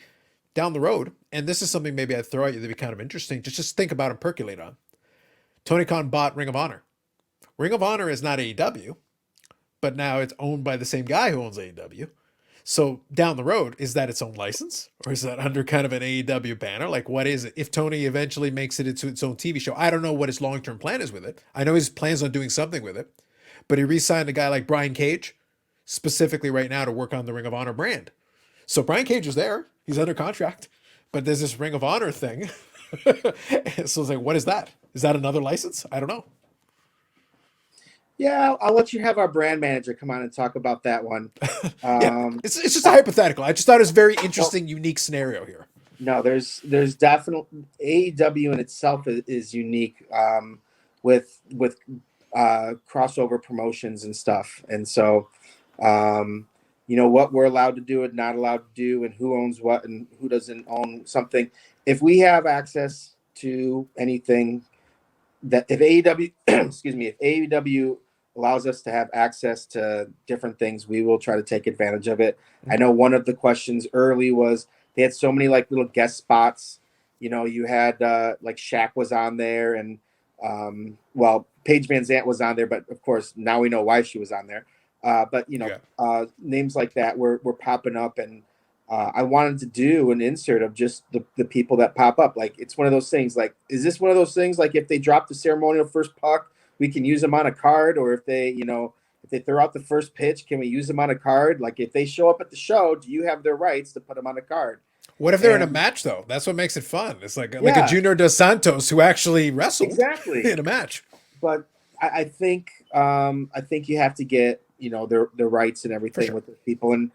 down the road. And this is something maybe I'd throw at you that'd be kind of interesting. Just think about and percolate on. Tony Khan bought Ring of Honor. Ring of Honor is not AEW, but now it's owned by the same guy who owns AEW. So down the road, is that its own license or is that under kind of an AEW banner? Like, what is it? If Tony eventually makes it into its own TV show, I don't know what his long term plan is with it. I know his plans on doing something with it, but he re signed a guy like Brian Cage specifically right now to work on the Ring of Honor brand. So Brian Cage is there, he's under contract, but there's this Ring of Honor thing. So it's like, what is that? Is that another license? I don't know. yeah. I'll let you have our brand manager come on and talk about that one. Yeah, Um, it's just a hypothetical. I just thought it was a very no, interesting, unique scenario here. no, there's definitely AEW in itself is unique with crossover promotions and stuff, and so what we're allowed to do and not allowed to do, and who owns what and who doesn't own something. If we have access to anything that if AEW excuse me, if AEW allows us to have access to different things, we will try to take advantage of it. I know one of the questions early was they had so many like little guest spots. You had like Shaq was on there and well, Paige Van Zant was on there, but of course now we know why she was on there. But Yeah. names like that were popping up, and I wanted to do an insert of just the people that pop up. Like it's one of those things. Like, is this one of those things? Like if they drop the ceremonial first puck, we can use them on a card, or if they throw out the first pitch, can we use them on a card? Like if they show up at the show, do you have their rights to put them on a card? What if they're in a And match though? That's what makes it fun. It's like a yeah, Junior Dos Santos who actually wrestled exactly. in a match. But I think you have to get their rights and For everything sure. with the people, and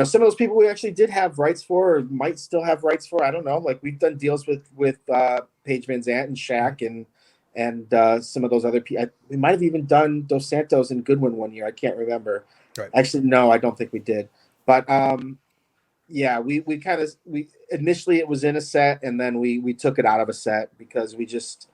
some of those people we actually did have rights for, or might still have rights for. I don't know. Like we've done deals with Paige Van Zant and Shaq and some of those other people. We might have even done Dos Santos and Goodwin one year. I can't remember. Right. Actually, no, I don't think we did. But yeah, we kind of we initially it was in a set, and then we took it out of a set because we just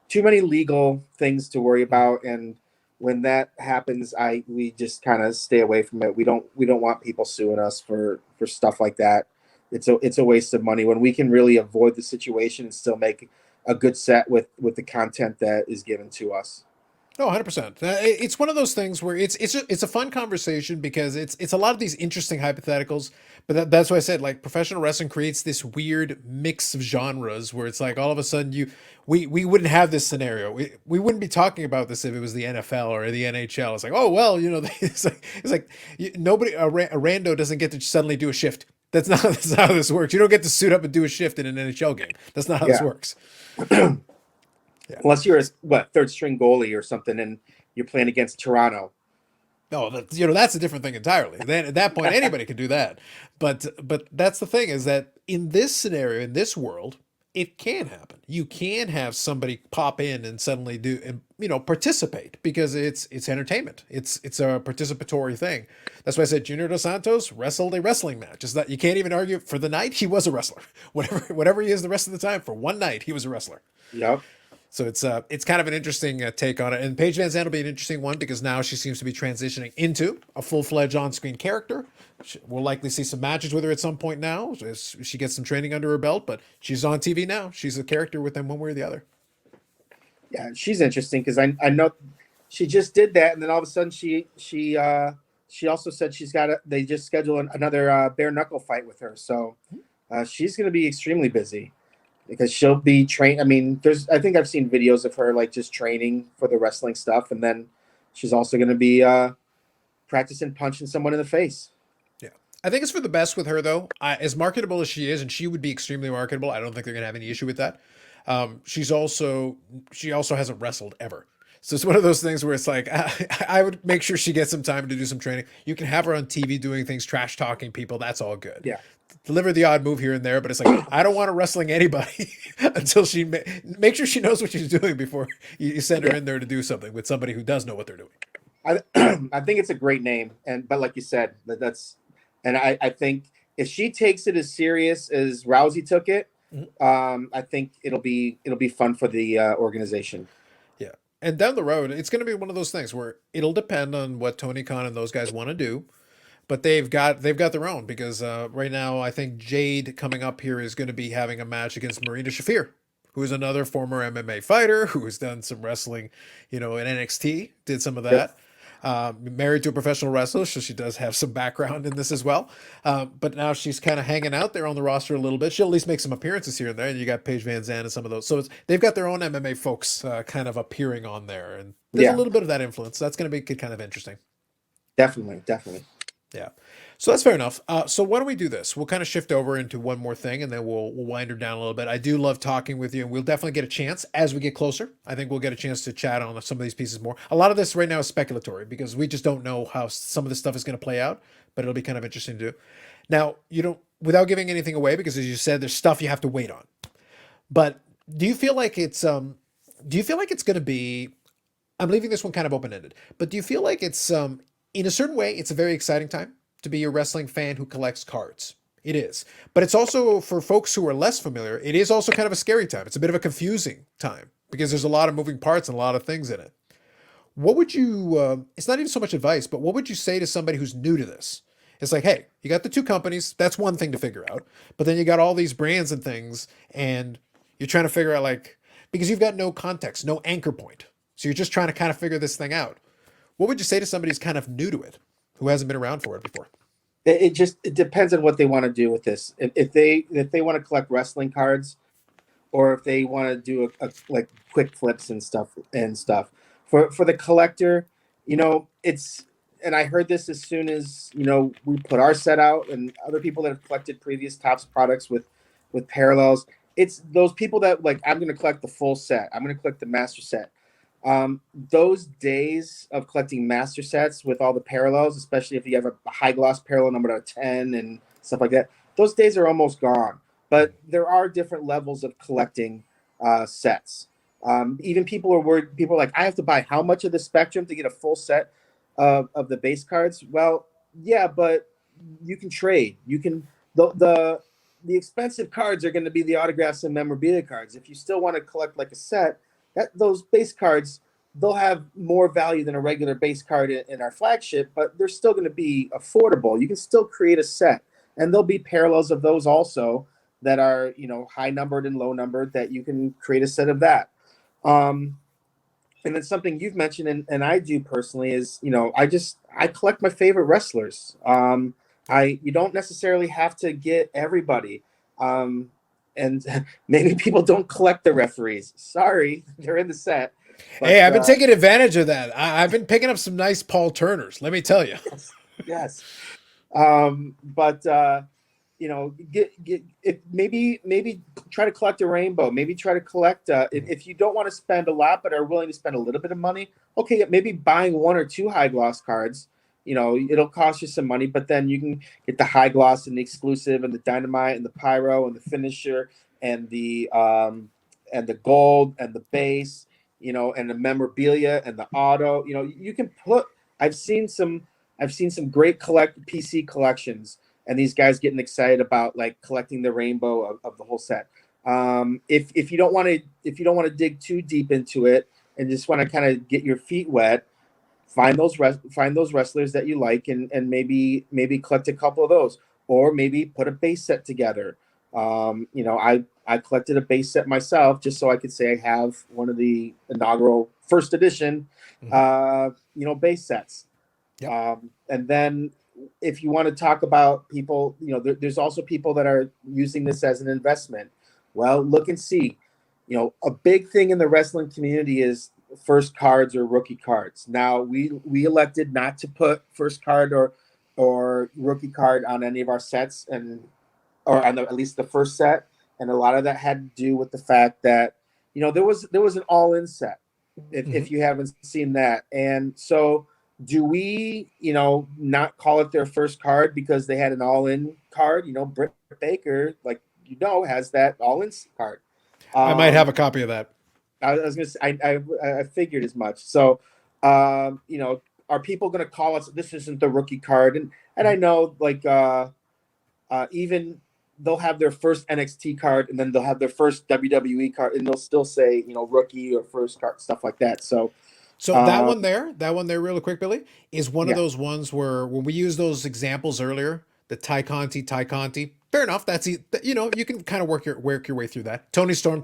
too many legal things to worry about, and when that happens, we just kind of stay away from it. We don't want people suing us for stuff like that. It's a waste of money when we can really avoid the situation and still make a good set with the content that is given to us. No, 100%. It's one of those things where it's a fun conversation because it's a lot of these interesting hypotheticals. But that's why I said like professional wrestling creates this weird mix of genres where it's like all of a sudden we wouldn't have this scenario. We wouldn't be talking about this if it was the NFL or the NHL. It's like, oh well, it's like nobody a rando doesn't get to suddenly do a shift. That's not how this works. You don't get to suit up and do a shift in an NHL game. That's not how this Yeah. works. Yeah. Unless you're a third string goalie or something and you're playing against Toronto. No, that's a different thing entirely. Then at that point, anybody can do that. But that's the thing is that in this scenario, in this world, it can happen. You can have somebody pop in and suddenly do and participate because it's entertainment. It's a participatory thing. That's why I said Junior Dos Santos wrestled a wrestling match. Is that you can't even argue for the night he was a wrestler. Whatever he is the rest of the time, for one night he was a wrestler. Yep. So it's kind of an interesting take on it. And Paige Van Zandt will be an interesting one because now she seems to be transitioning into a full-fledged on-screen character. We'll likely see some matches with her at some point now as she gets some training under her belt, but she's on TV now. She's a character with them one way or the other. Yeah, she's interesting because I know she just did that, and then all of a sudden she also said they just scheduled another bare knuckle fight with her. So she's going to be extremely busy. Because she'll be trained. I mean, I think I've seen videos of her like just training for the wrestling stuff, and then she's also going to be practicing punching someone in the face. Yeah, I think it's for the best with her though. As marketable as she is, and she would be extremely marketable. I don't think they're going to have any issue with that. She also hasn't wrestled ever. So it's one of those things where it's like, I would make sure she gets some time to do some training. You can have her on TV doing things, trash talking people. That's all good. Yeah. Deliver the odd move here and there, but it's like, I don't want her wrestling anybody until she make sure she knows what she's doing before you send her in there to do something with somebody who does know what they're doing. I think it's a great name. But like you said, I think if she takes it as serious as Rousey took it, I think it'll be fun for the organization. Yeah. And down the road, it's going to be one of those things where it'll depend on what Tony Khan and those guys want to do. But they've got their own because right now I think Jade coming up here is going to be having a match against Marina Shafir, who is another former MMA fighter who has done some wrestling, in NXT, did some of that. Married to a professional wrestler, so she does have some background in this as well. But now she's kind of hanging out there on the roster a little bit. She'll at least make some appearances here and there. And you got Paige Van Zandt and some of those. So they've got their own MMA folks kind of appearing on there, and there's a little bit of that influence. That's going to be kind of interesting. Definitely. Yeah. So that's fair enough. So why don't we do this? We'll kind of shift over into one more thing and then we'll wind her down a little bit. I do love talking with you and we'll definitely get a chance as we get closer. I think we'll get a chance to chat on some of these pieces more. A lot of this right now is speculatory because we just don't know how some of this stuff is going to play out, but it'll be kind of interesting to do. Now, without giving anything away, because as you said, there's stuff you have to wait on. But do you feel like it's going to be, I'm leaving this one kind of open-ended, but do you feel like it's, in a certain way, it's a very exciting time to be a wrestling fan who collects cards. It is. But it's also, for folks who are less familiar, it is also kind of a scary time. It's a bit of a confusing time because there's a lot of moving parts and a lot of things in it. What would you, it's not even so much advice, but what would you say to somebody who's new to this? It's like, hey, you got the two companies. That's one thing to figure out. But then you got all these brands and things, and you're trying to figure out, because you've got no context, no anchor point. So you're just trying to kind of figure this thing out. What would you say to somebody who's kind of new to it, who hasn't been around for it before? It depends on what they want to do with this. If they want to collect wrestling cards, or if they want to do like quick flips and stuff. For the collector, it's, and I heard this as soon as we put our set out, and other people that have collected previous Topps products with parallels. It's those people that I'm going to collect the full set. I'm going to collect the master set. Those days of collecting master sets with all the parallels, especially if you have a high gloss parallel number 10 and stuff like that, those days are almost gone. But there are different levels of collecting sets. Even people are worried. People are like, I have to buy how much of the Spectrum to get a full set of the base cards? Well, yeah, but you can trade. You can the expensive cards are going to be the autographs and memorabilia cards. If you still want to collect like a set, those base cards, they'll have more value than a regular base card in our flagship, but they're still going to be affordable. You can still create a set, and there'll be parallels of those also that are high numbered and low numbered that you can create a set of that. And then something you've mentioned and I do personally is I collect my favorite wrestlers. You don't necessarily have to get everybody. And maybe people don't collect the referees. Sorry, they're in the set. But, hey, I've been taking advantage of that. I've been picking up some nice Paul Turners, let me tell you. Yes. Maybe try to collect a rainbow. Maybe try to collect. If you don't want to spend a lot but are willing to spend a little bit of money, okay, maybe buying one or two high gloss cards it'll cost you some money, but then you can get the high gloss and the exclusive and the dynamite and the pyro and the finisher and the gold and the base, and the memorabilia and the auto. You can put. I've seen some. I've seen some great PC collections, and these guys getting excited about like collecting the rainbow of the whole set. If you don't want to dig too deep into it and just want to kind of get your feet wet, find those wrestlers that you like, and maybe collect a couple of those, or maybe put a base set together. I collected a base set myself just so I could say I have one of the inaugural first edition base sets. Yep. And then if you want to talk about people, there's also people that are using this as an investment. Well, look and see. A big thing in the wrestling community is first cards or rookie cards. Now we elected not to put first card or rookie card on any of our sets, or on at least the first set, and a lot of that had to do with the fact that there was an all-in set. If you haven't seen that, and so do we not call it their first card because they had an all-in card? Britt Baker, has that all-in card. I might have a copy of that. I was gonna say, I figured as much. So, are people gonna call us? This isn't the rookie card, and I know even they'll have their first NXT card, and then they'll have their first WWE card, and they'll still say rookie or first card, stuff like that. So that one there, really quick, Billy, is one of yeah. those ones where when we use those examples earlier, the Ty Conti, fair enough. That's you can kind of work your way through that. Tony Storm,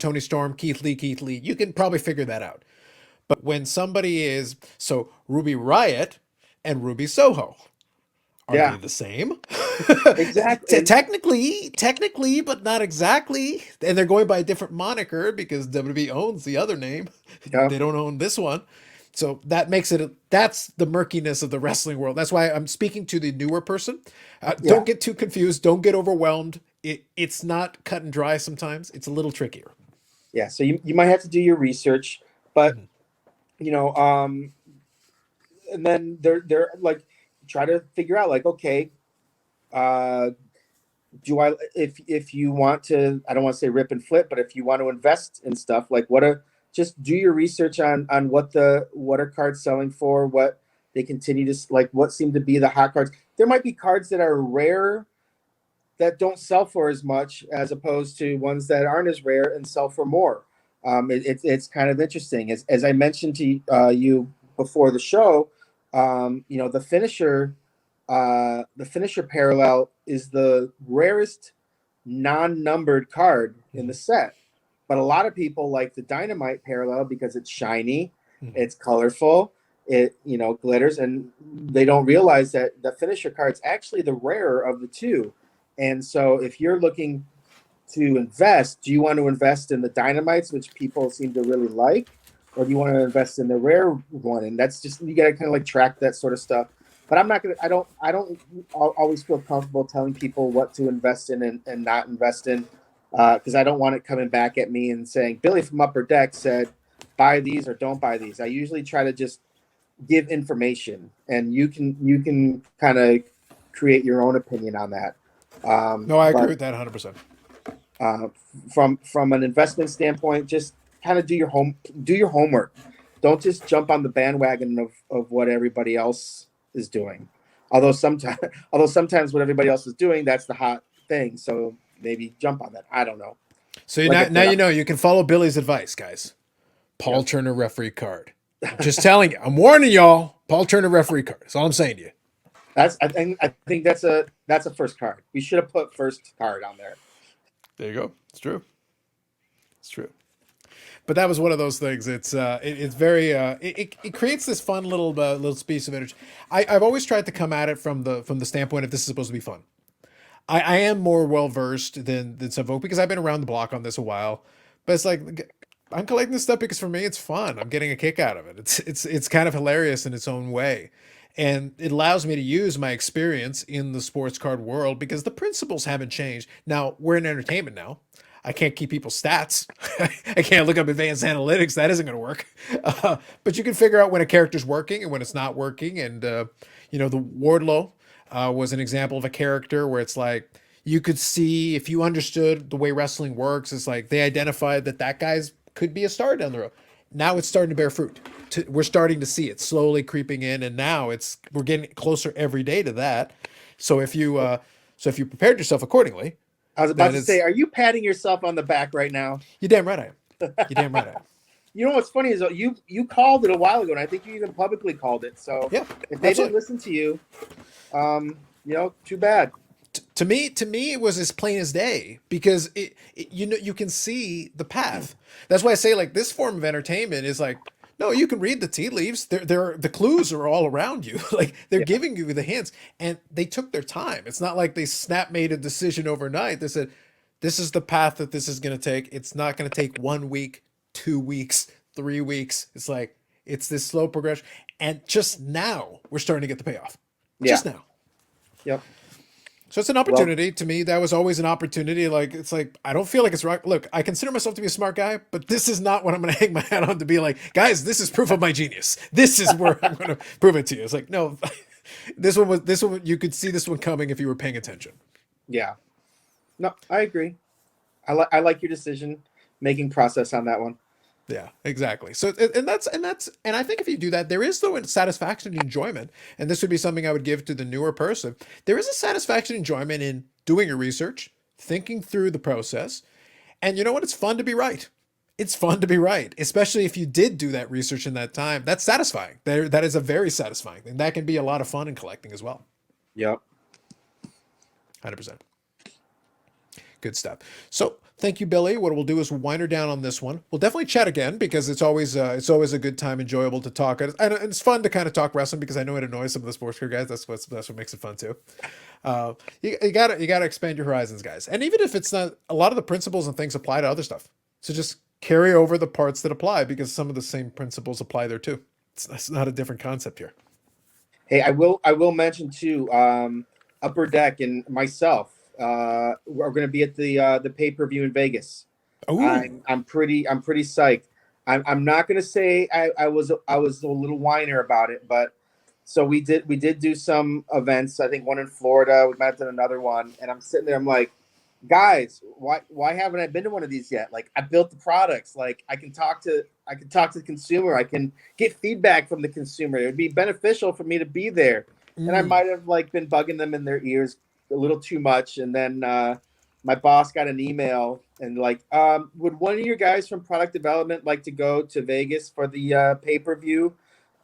Keith Lee, you can probably figure that out. But when somebody is Ruby Riot and Ruby Soho, are they the same? Exactly. Technically, but not exactly. And they're going by a different moniker because WWE owns the other name. Yeah. They don't own this one. So that makes it, that's the murkiness of the wrestling world. That's why I'm speaking to the newer person. Don't get too confused. Don't get overwhelmed. It's not cut and dry sometimes. It's a little trickier. Yeah. So you might have to do your research, but, and then they're like, try to figure out okay, if you want to, I don't want to say rip and flip, but if you want to invest in stuff, just do your research on what are cards selling for, what they continue to what seem to be the hot cards. There might be cards that are rare that don't sell for as much as opposed to ones that aren't as rare and sell for more. It's kind of interesting. As I mentioned to you before the show, the finisher parallel is the rarest non-numbered card in the set. But a lot of people like the Dynamite parallel because it's shiny, it's colorful, it glitters, and they don't realize that the finisher card's actually the rarer of the two. And so if you're looking to invest, do you want to invest in the Dynamites, which people seem to really like, or do you want to invest in the rare one? And that's just, you got to kind of track that sort of stuff. But I'm not going to, I don't always feel comfortable telling people what to invest in and not invest in, because I don't want it coming back at me and saying, Billy from UpperDeck said, buy these or don't buy these. I usually try to just give information, and you can kind of create your own opinion on that. No, I agree with that 100%. From an investment standpoint, just kind of do your homework. Don't just jump on the bandwagon of what everybody else is doing. Although sometimes what everybody else is doing, that's the hot thing. So maybe jump on that. I don't know. So now you can follow Billy's advice, guys. Paul Turner referee card. I'm just telling you. I'm warning y'all. Paul Turner referee card. That's all I'm saying to you. I think that's a first card. We should have put first card on there. There you go. It's true. But that was one of those things. It's very it creates this fun little piece of energy. I've always tried to come at it from the standpoint of this is supposed to be fun. I am more well versed than some folk because I've been around the block on this a while. But it's like I'm collecting this stuff because for me it's fun. I'm getting a kick out of it. It's kind of hilarious in its own way. And it allows me to use my experience in the sports card world because the principles haven't changed. Now, we're in entertainment now. I can't keep people's stats. I can't look up advanced analytics. That isn't going to work. But you can figure out when a character's working and when it's not working. And, You know, the Wardlow was an example of a character where it's like you could see if you understood the way wrestling works. It's like they identified that that guy's could be a star down the road. Now it's starting to bear fruit. We're starting to see it slowly creeping in, and now we're getting closer every day to that. So if you prepared yourself accordingly, I was about then to say, it's are you patting yourself on the back right now? you damn right I am. You damn right I am. You know what's funny is you called it a while ago, and I think you even publicly called it. So Yeah, if they didn't absolutely. listen to you, too bad. To me, it was as plain as day because you know you can see the path. That's why I say like this form of entertainment is like no, you can read the tea leaves. The clues are all around you. Like they're Yeah, giving you the hints, and they took their time. It's not like they snap made a decision overnight. They said this is the path that this is going to take. It's not going to take 1 week, 2 weeks, 3 weeks. It's like it's this slow progression, and just now we're starting to get the payoff. yeah, Just now. yep. So it's an Well, opportunity to me. That was always an opportunity. Like it's like I don't feel like it's right. Look, I consider myself to be a smart guy, but this is not what I'm going to hang my hat on to be like, guys. This is proof of my genius. This is where I'm going to prove it to you. It's like no, this one. You could see this one coming if you were paying attention. yeah, no, I agree. I like your decision making process on that one. Yeah, exactly. So and I think if you do that, there is though satisfaction and enjoyment, and this would be something I would give to the newer person. There is a satisfaction and enjoyment in doing your research, thinking through the process, and you know what? It's fun to be right. It's fun to be right, especially if you did do that research in that time. That's satisfying. That is a very satisfying thing. That can be a lot of fun in collecting as well. Yep. 100%. Good stuff. So thank you, Billy. What we'll do is we'll wind her down on this one. We'll definitely chat again because it's always a good time, enjoyable to talk, and it's fun to kind of talk wrestling because I know it annoys some of the sports career guys. That's what makes it fun too. You gotta expand your horizons, guys. And even if it's not, a lot of the principles and things apply to other stuff. So just carry over the parts that apply because some of the same principles apply there too. It's not a different concept here. Hey, I will mention too. Upper Deck and myself are going to be at the pay-per-view in Vegas. Oh, I'm pretty psyched. I'm not going to say I was a little whiner about it, but so we did do some events. I think one in Florida. We might have done another one, and I'm sitting there. I'm like, guys, why haven't I been to one of these yet? Like I built the products. Like I can talk to the consumer. I can get feedback from the consumer. It would be beneficial for me to be there. And I mm. might have like been bugging them in their ears a little too much. And then my boss got an email and like, would one of your guys from product development like to go to Vegas for the pay-per-view?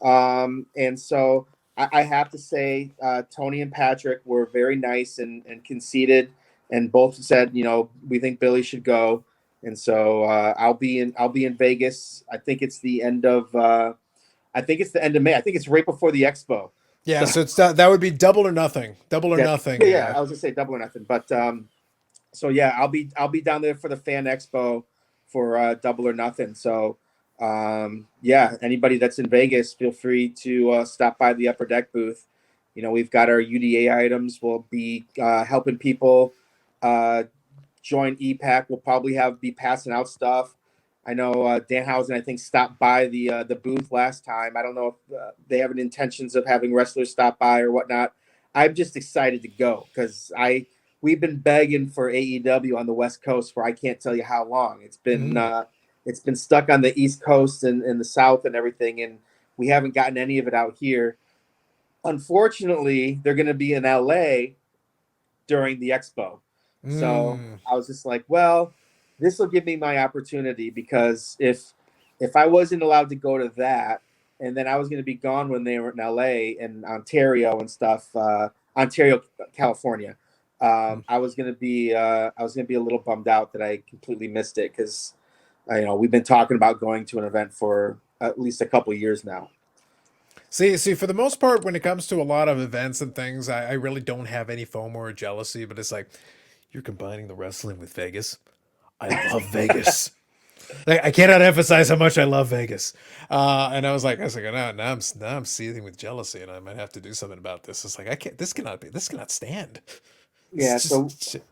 And so I have to say, Tony and Patrick were very nice and conceited, and both said, we think Billy should go. And so I'll be in Vegas. I think it's the end of May. I think it's right before the expo. Yeah. So So it's that would be double or nothing. Double or yeah, nothing. yeah. I was gonna say double or nothing, but so yeah, I'll be down there for the fan expo for double or nothing. So yeah, anybody that's in Vegas, feel free to stop by the Upper Deck booth. We've got our UDA items. We'll be helping people uh, join EPAC. We'll probably be passing out stuff. I know Danhausen, I think, stopped by the booth last time. I don't know if they have any intentions of having wrestlers stop by or whatnot. I'm just excited to go because we've been begging for AEW on the West Coast for I can't tell you how long. Mm. It's been stuck on the East Coast and in the South and everything, and we haven't gotten any of it out here. Unfortunately, they're going to be in LA during the expo. So Mm. I was just like, well, this will give me my opportunity because if I wasn't allowed to go to that, and then I was going to be gone when they were in LA and Ontario and stuff, Ontario, California. I was gonna be a little bummed out that I completely missed it because we've been talking about going to an event for at least a couple of years now. See, for the most part, when it comes to a lot of events and things, I really don't have any FOMO or jealousy, but it's like, you're combining the wrestling with Vegas. I love Vegas. Like, I cannot emphasize how much I love Vegas. And I was like, now I'm seething with jealousy, and I might have to do something about this. It's like, I can't, this cannot stand. This Yeah, is so just, shit.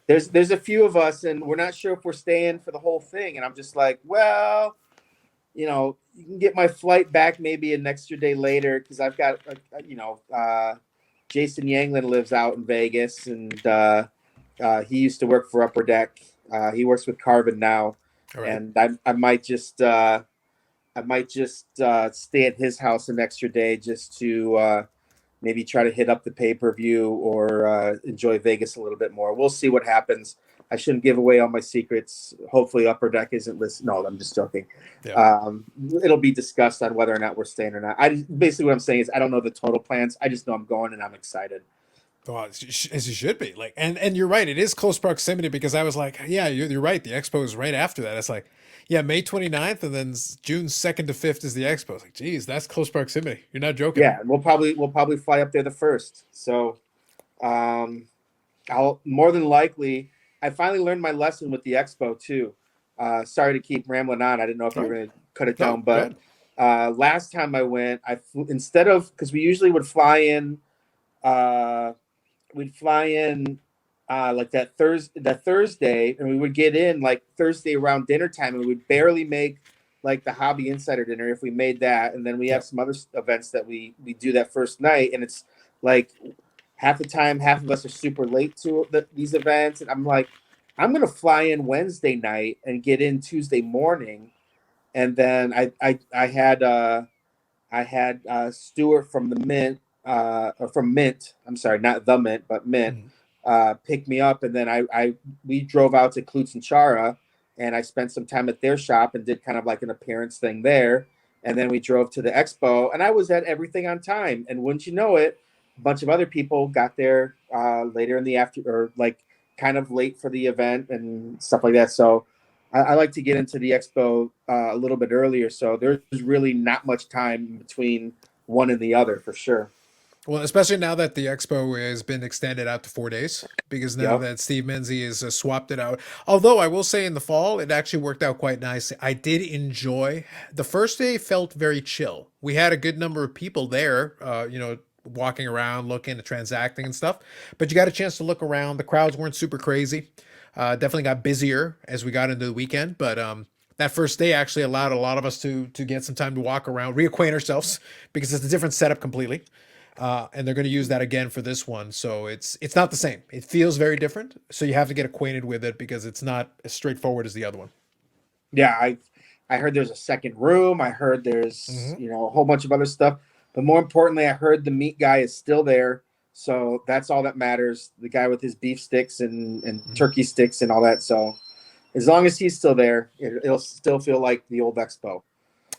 there's a few of us, and we're not sure if we're staying for the whole thing. And I'm just like, well, you can get my flight back maybe an extra day later because I've got, Jason Yanglin lives out in Vegas, and he used to work for UpperDeck. He works with Carvin now, All right. and I might just stay at his house an extra day just to maybe try to hit up the pay-per-view or enjoy Vegas a little bit more. We'll see what happens. I shouldn't give away all my secrets. Hopefully Upper Deck isn't listening. No, I'm just joking. Yeah. It'll be discussed on whether or not we're staying or not. Basically what I'm saying is I don't know the total plans. I just know I'm going and I'm excited. Well, as you should be. Like, and you're right. It is close proximity because I was like, yeah, you're right. The expo is right after that. It's like, yeah, May 29th and then June 2nd to 5th is the expo. It's like, geez, that's close proximity. You're not joking. Yeah, we'll probably fly up there the first. So um, I'll more than likely. I finally learned my lesson with the expo too. Sorry to keep rambling on. I didn't know if you All were right. going to cut it No, down, go but ahead. last time I went, instead of because we usually would fly in, we'd fly in like that Thursday, and we would get in like Thursday around dinner time, and we would barely make like the Hobby Insider dinner if we made that, and then we have Yep. some other events that we do that first night, and it's like half the time, half of us are super late to these events, and I'm like, I'm gonna fly in Wednesday night and get in Tuesday morning, and then I had Stuart from the Mint, or from Mint. I'm sorry, not the Mint, but Mint, Mhm. pick me up, and then we drove out to Klutz and Chara, and I spent some time at their shop and did kind of like an appearance thing there, and then we drove to the expo, and I was at everything on time, and wouldn't you know it, a bunch of other people got there later in the after or like kind of late for the event and stuff like that. So I like to get into the expo a little bit earlier, so there's really not much time between one and the other for sure. Well, especially now that the expo has been extended out to 4 days, because now Yep. that Steve Menzies has swapped it out. Although I will say in the fall, it actually worked out quite nice. I did enjoy the first day, felt very chill. We had a good number of people there, walking around, looking, transacting and stuff. But you got a chance to look around. The crowds weren't super crazy. Definitely got busier as we got into the weekend, but that first day actually allowed a lot of us to get some time to walk around, reacquaint ourselves because it's a different setup completely. And they're going to use that again for this one. So it's not the same. It feels very different. So you have to get acquainted with it because it's not as straightforward as the other one. Yeah, I heard there's a second room. I heard there's Hmm. a whole bunch of other stuff, but more importantly, I heard the meat guy is still there. So that's all that matters. The guy with his beef sticks and Hmm. turkey sticks and all that. So as long as he's still there, it'll still feel like the old expo.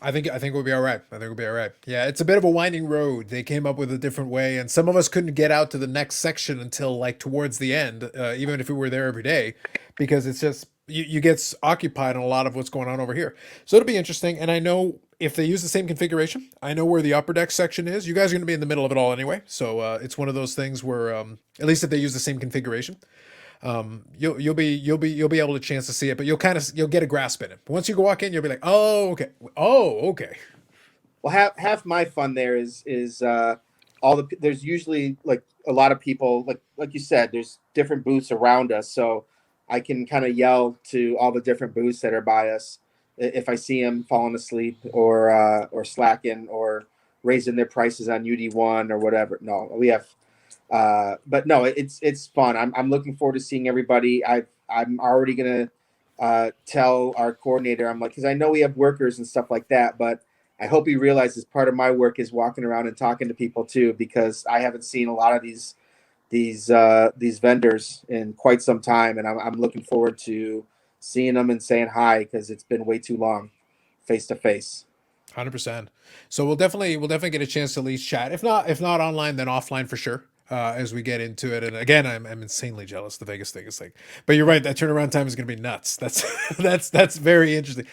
I think we'll be all right. I think we'll be all right. Yeah, it's a bit of a winding road. They came up with a different way, and some of us couldn't get out to the next section until like towards the end, even if we were there every day, because it's just you get occupied on a lot of what's going on over here. So it'll be interesting. And I know if they use the same configuration, I know where the upper deck section is. You guys are going to be in the middle of it all anyway, so it's one of those things where at least if they use the same configuration, you'll be able to chance to see it, but you'll get a grasp in it. But once you go walk in, you'll be like, oh okay. Well, half my fun there is there's usually like a lot of people like you said. There's different booths around us, so I can kind of yell to all the different booths that are by us if I see them falling asleep or slacking or raising their prices on UD1 or whatever. No, we have, but no, it's fun. I'm looking forward to seeing everybody. I'm already gonna tell our coordinator. I'm like, because I know we have workers and stuff like that, but I hope he realizes part of my work is walking around and talking to people too, because I haven't seen a lot of these vendors in quite some time, and I'm looking forward to seeing them and saying hi because it's been way too long, face to face. 100%. So we'll definitely get a chance to at least chat. If not online, then offline for sure. As we get into it, and again, I'm insanely jealous. The Vegas thing is like, but you're right. That turnaround time is going to be nuts. That's that's very interesting.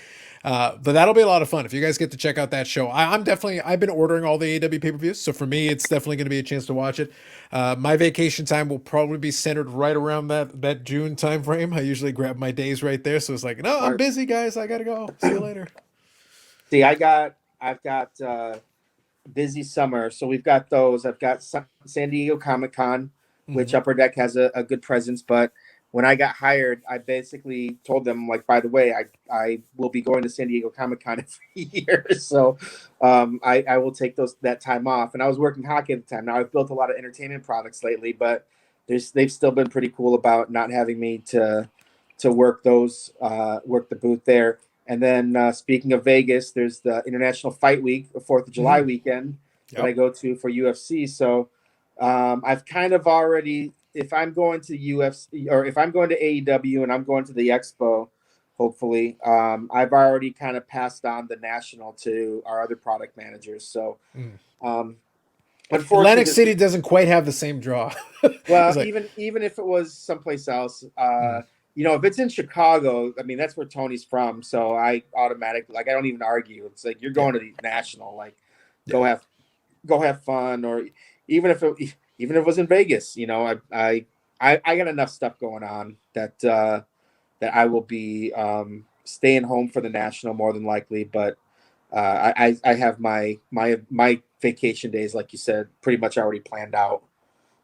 But that'll be a lot of fun if you guys get to check out that show. I've been ordering all the AW pay-per-views, so for me, it's definitely going to be a chance to watch it. My vacation time will probably be centered right around that June time frame. I usually grab my days right there, so it's like, no, I'm Smart. busy, guys. I gotta go. See you later. See, I've got busy summer, so we've got those. I've got San Diego Comic Con, which Hmm. Upper Deck has a good presence, but when I got hired, I basically told them, like, by the way, I will be going to San Diego Comic-Con every year, so I will take that time off. And I was working hockey at the time. Now I've built a lot of entertainment products lately, but they've still been pretty cool about not having me to work work the booth there. And then speaking of Vegas, there's the International Fight Week, the 4th of July weekend that I Yep. go to for UFC. So I've kind of already, if I'm going to UFC or if I'm going to AEW and I'm going to the Expo, hopefully, I've already kind of passed on the national to our other product managers. So, Mm. um, unfortunately, Atlantic City doesn't quite have the same draw. well, It's like, even if it was someplace else, mm, if it's in Chicago, I mean that's where Tony's from, so I automatically, like, I don't even argue. It's like, you're yeah, going to the national, like, yeah. go have go have fun. Or even if it was in Vegas, I got enough stuff going on that I will be staying home for the national more than likely. But I have my vacation days, like you said, pretty much already planned out.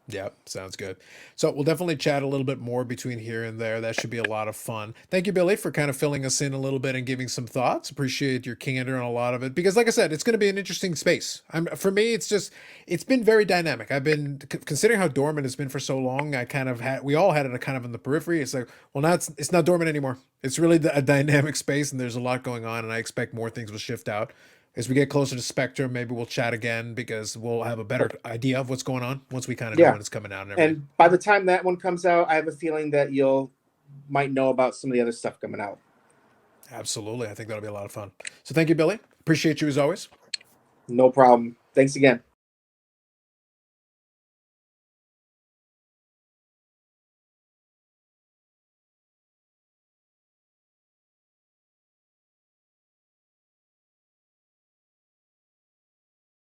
Yeah, sounds good. So we'll definitely chat a little bit more between here and there. That should be a lot of fun. Thank you, Billy, for kind of filling us in a little bit and giving some thoughts. Appreciate your candor on a lot of it because, like I said, it's going to be an interesting space. For me, it's been very dynamic. I've been considering how dormant it's been for so long. We all had it kind of in the periphery. It's like, well, now it's not dormant anymore. It's really a dynamic space, and there's a lot going on. And I expect more things will shift out. As we get closer to Spectrum, maybe we'll chat again because we'll have a better idea of what's going on once we kind of know Yeah, when it's coming out and everything. and by the time that one comes out, I have a feeling that you'll might know about some of the other stuff coming out. Absolutely. I think that'll be a lot of fun. So thank you, Billy. Appreciate you as always. No problem. Thanks again.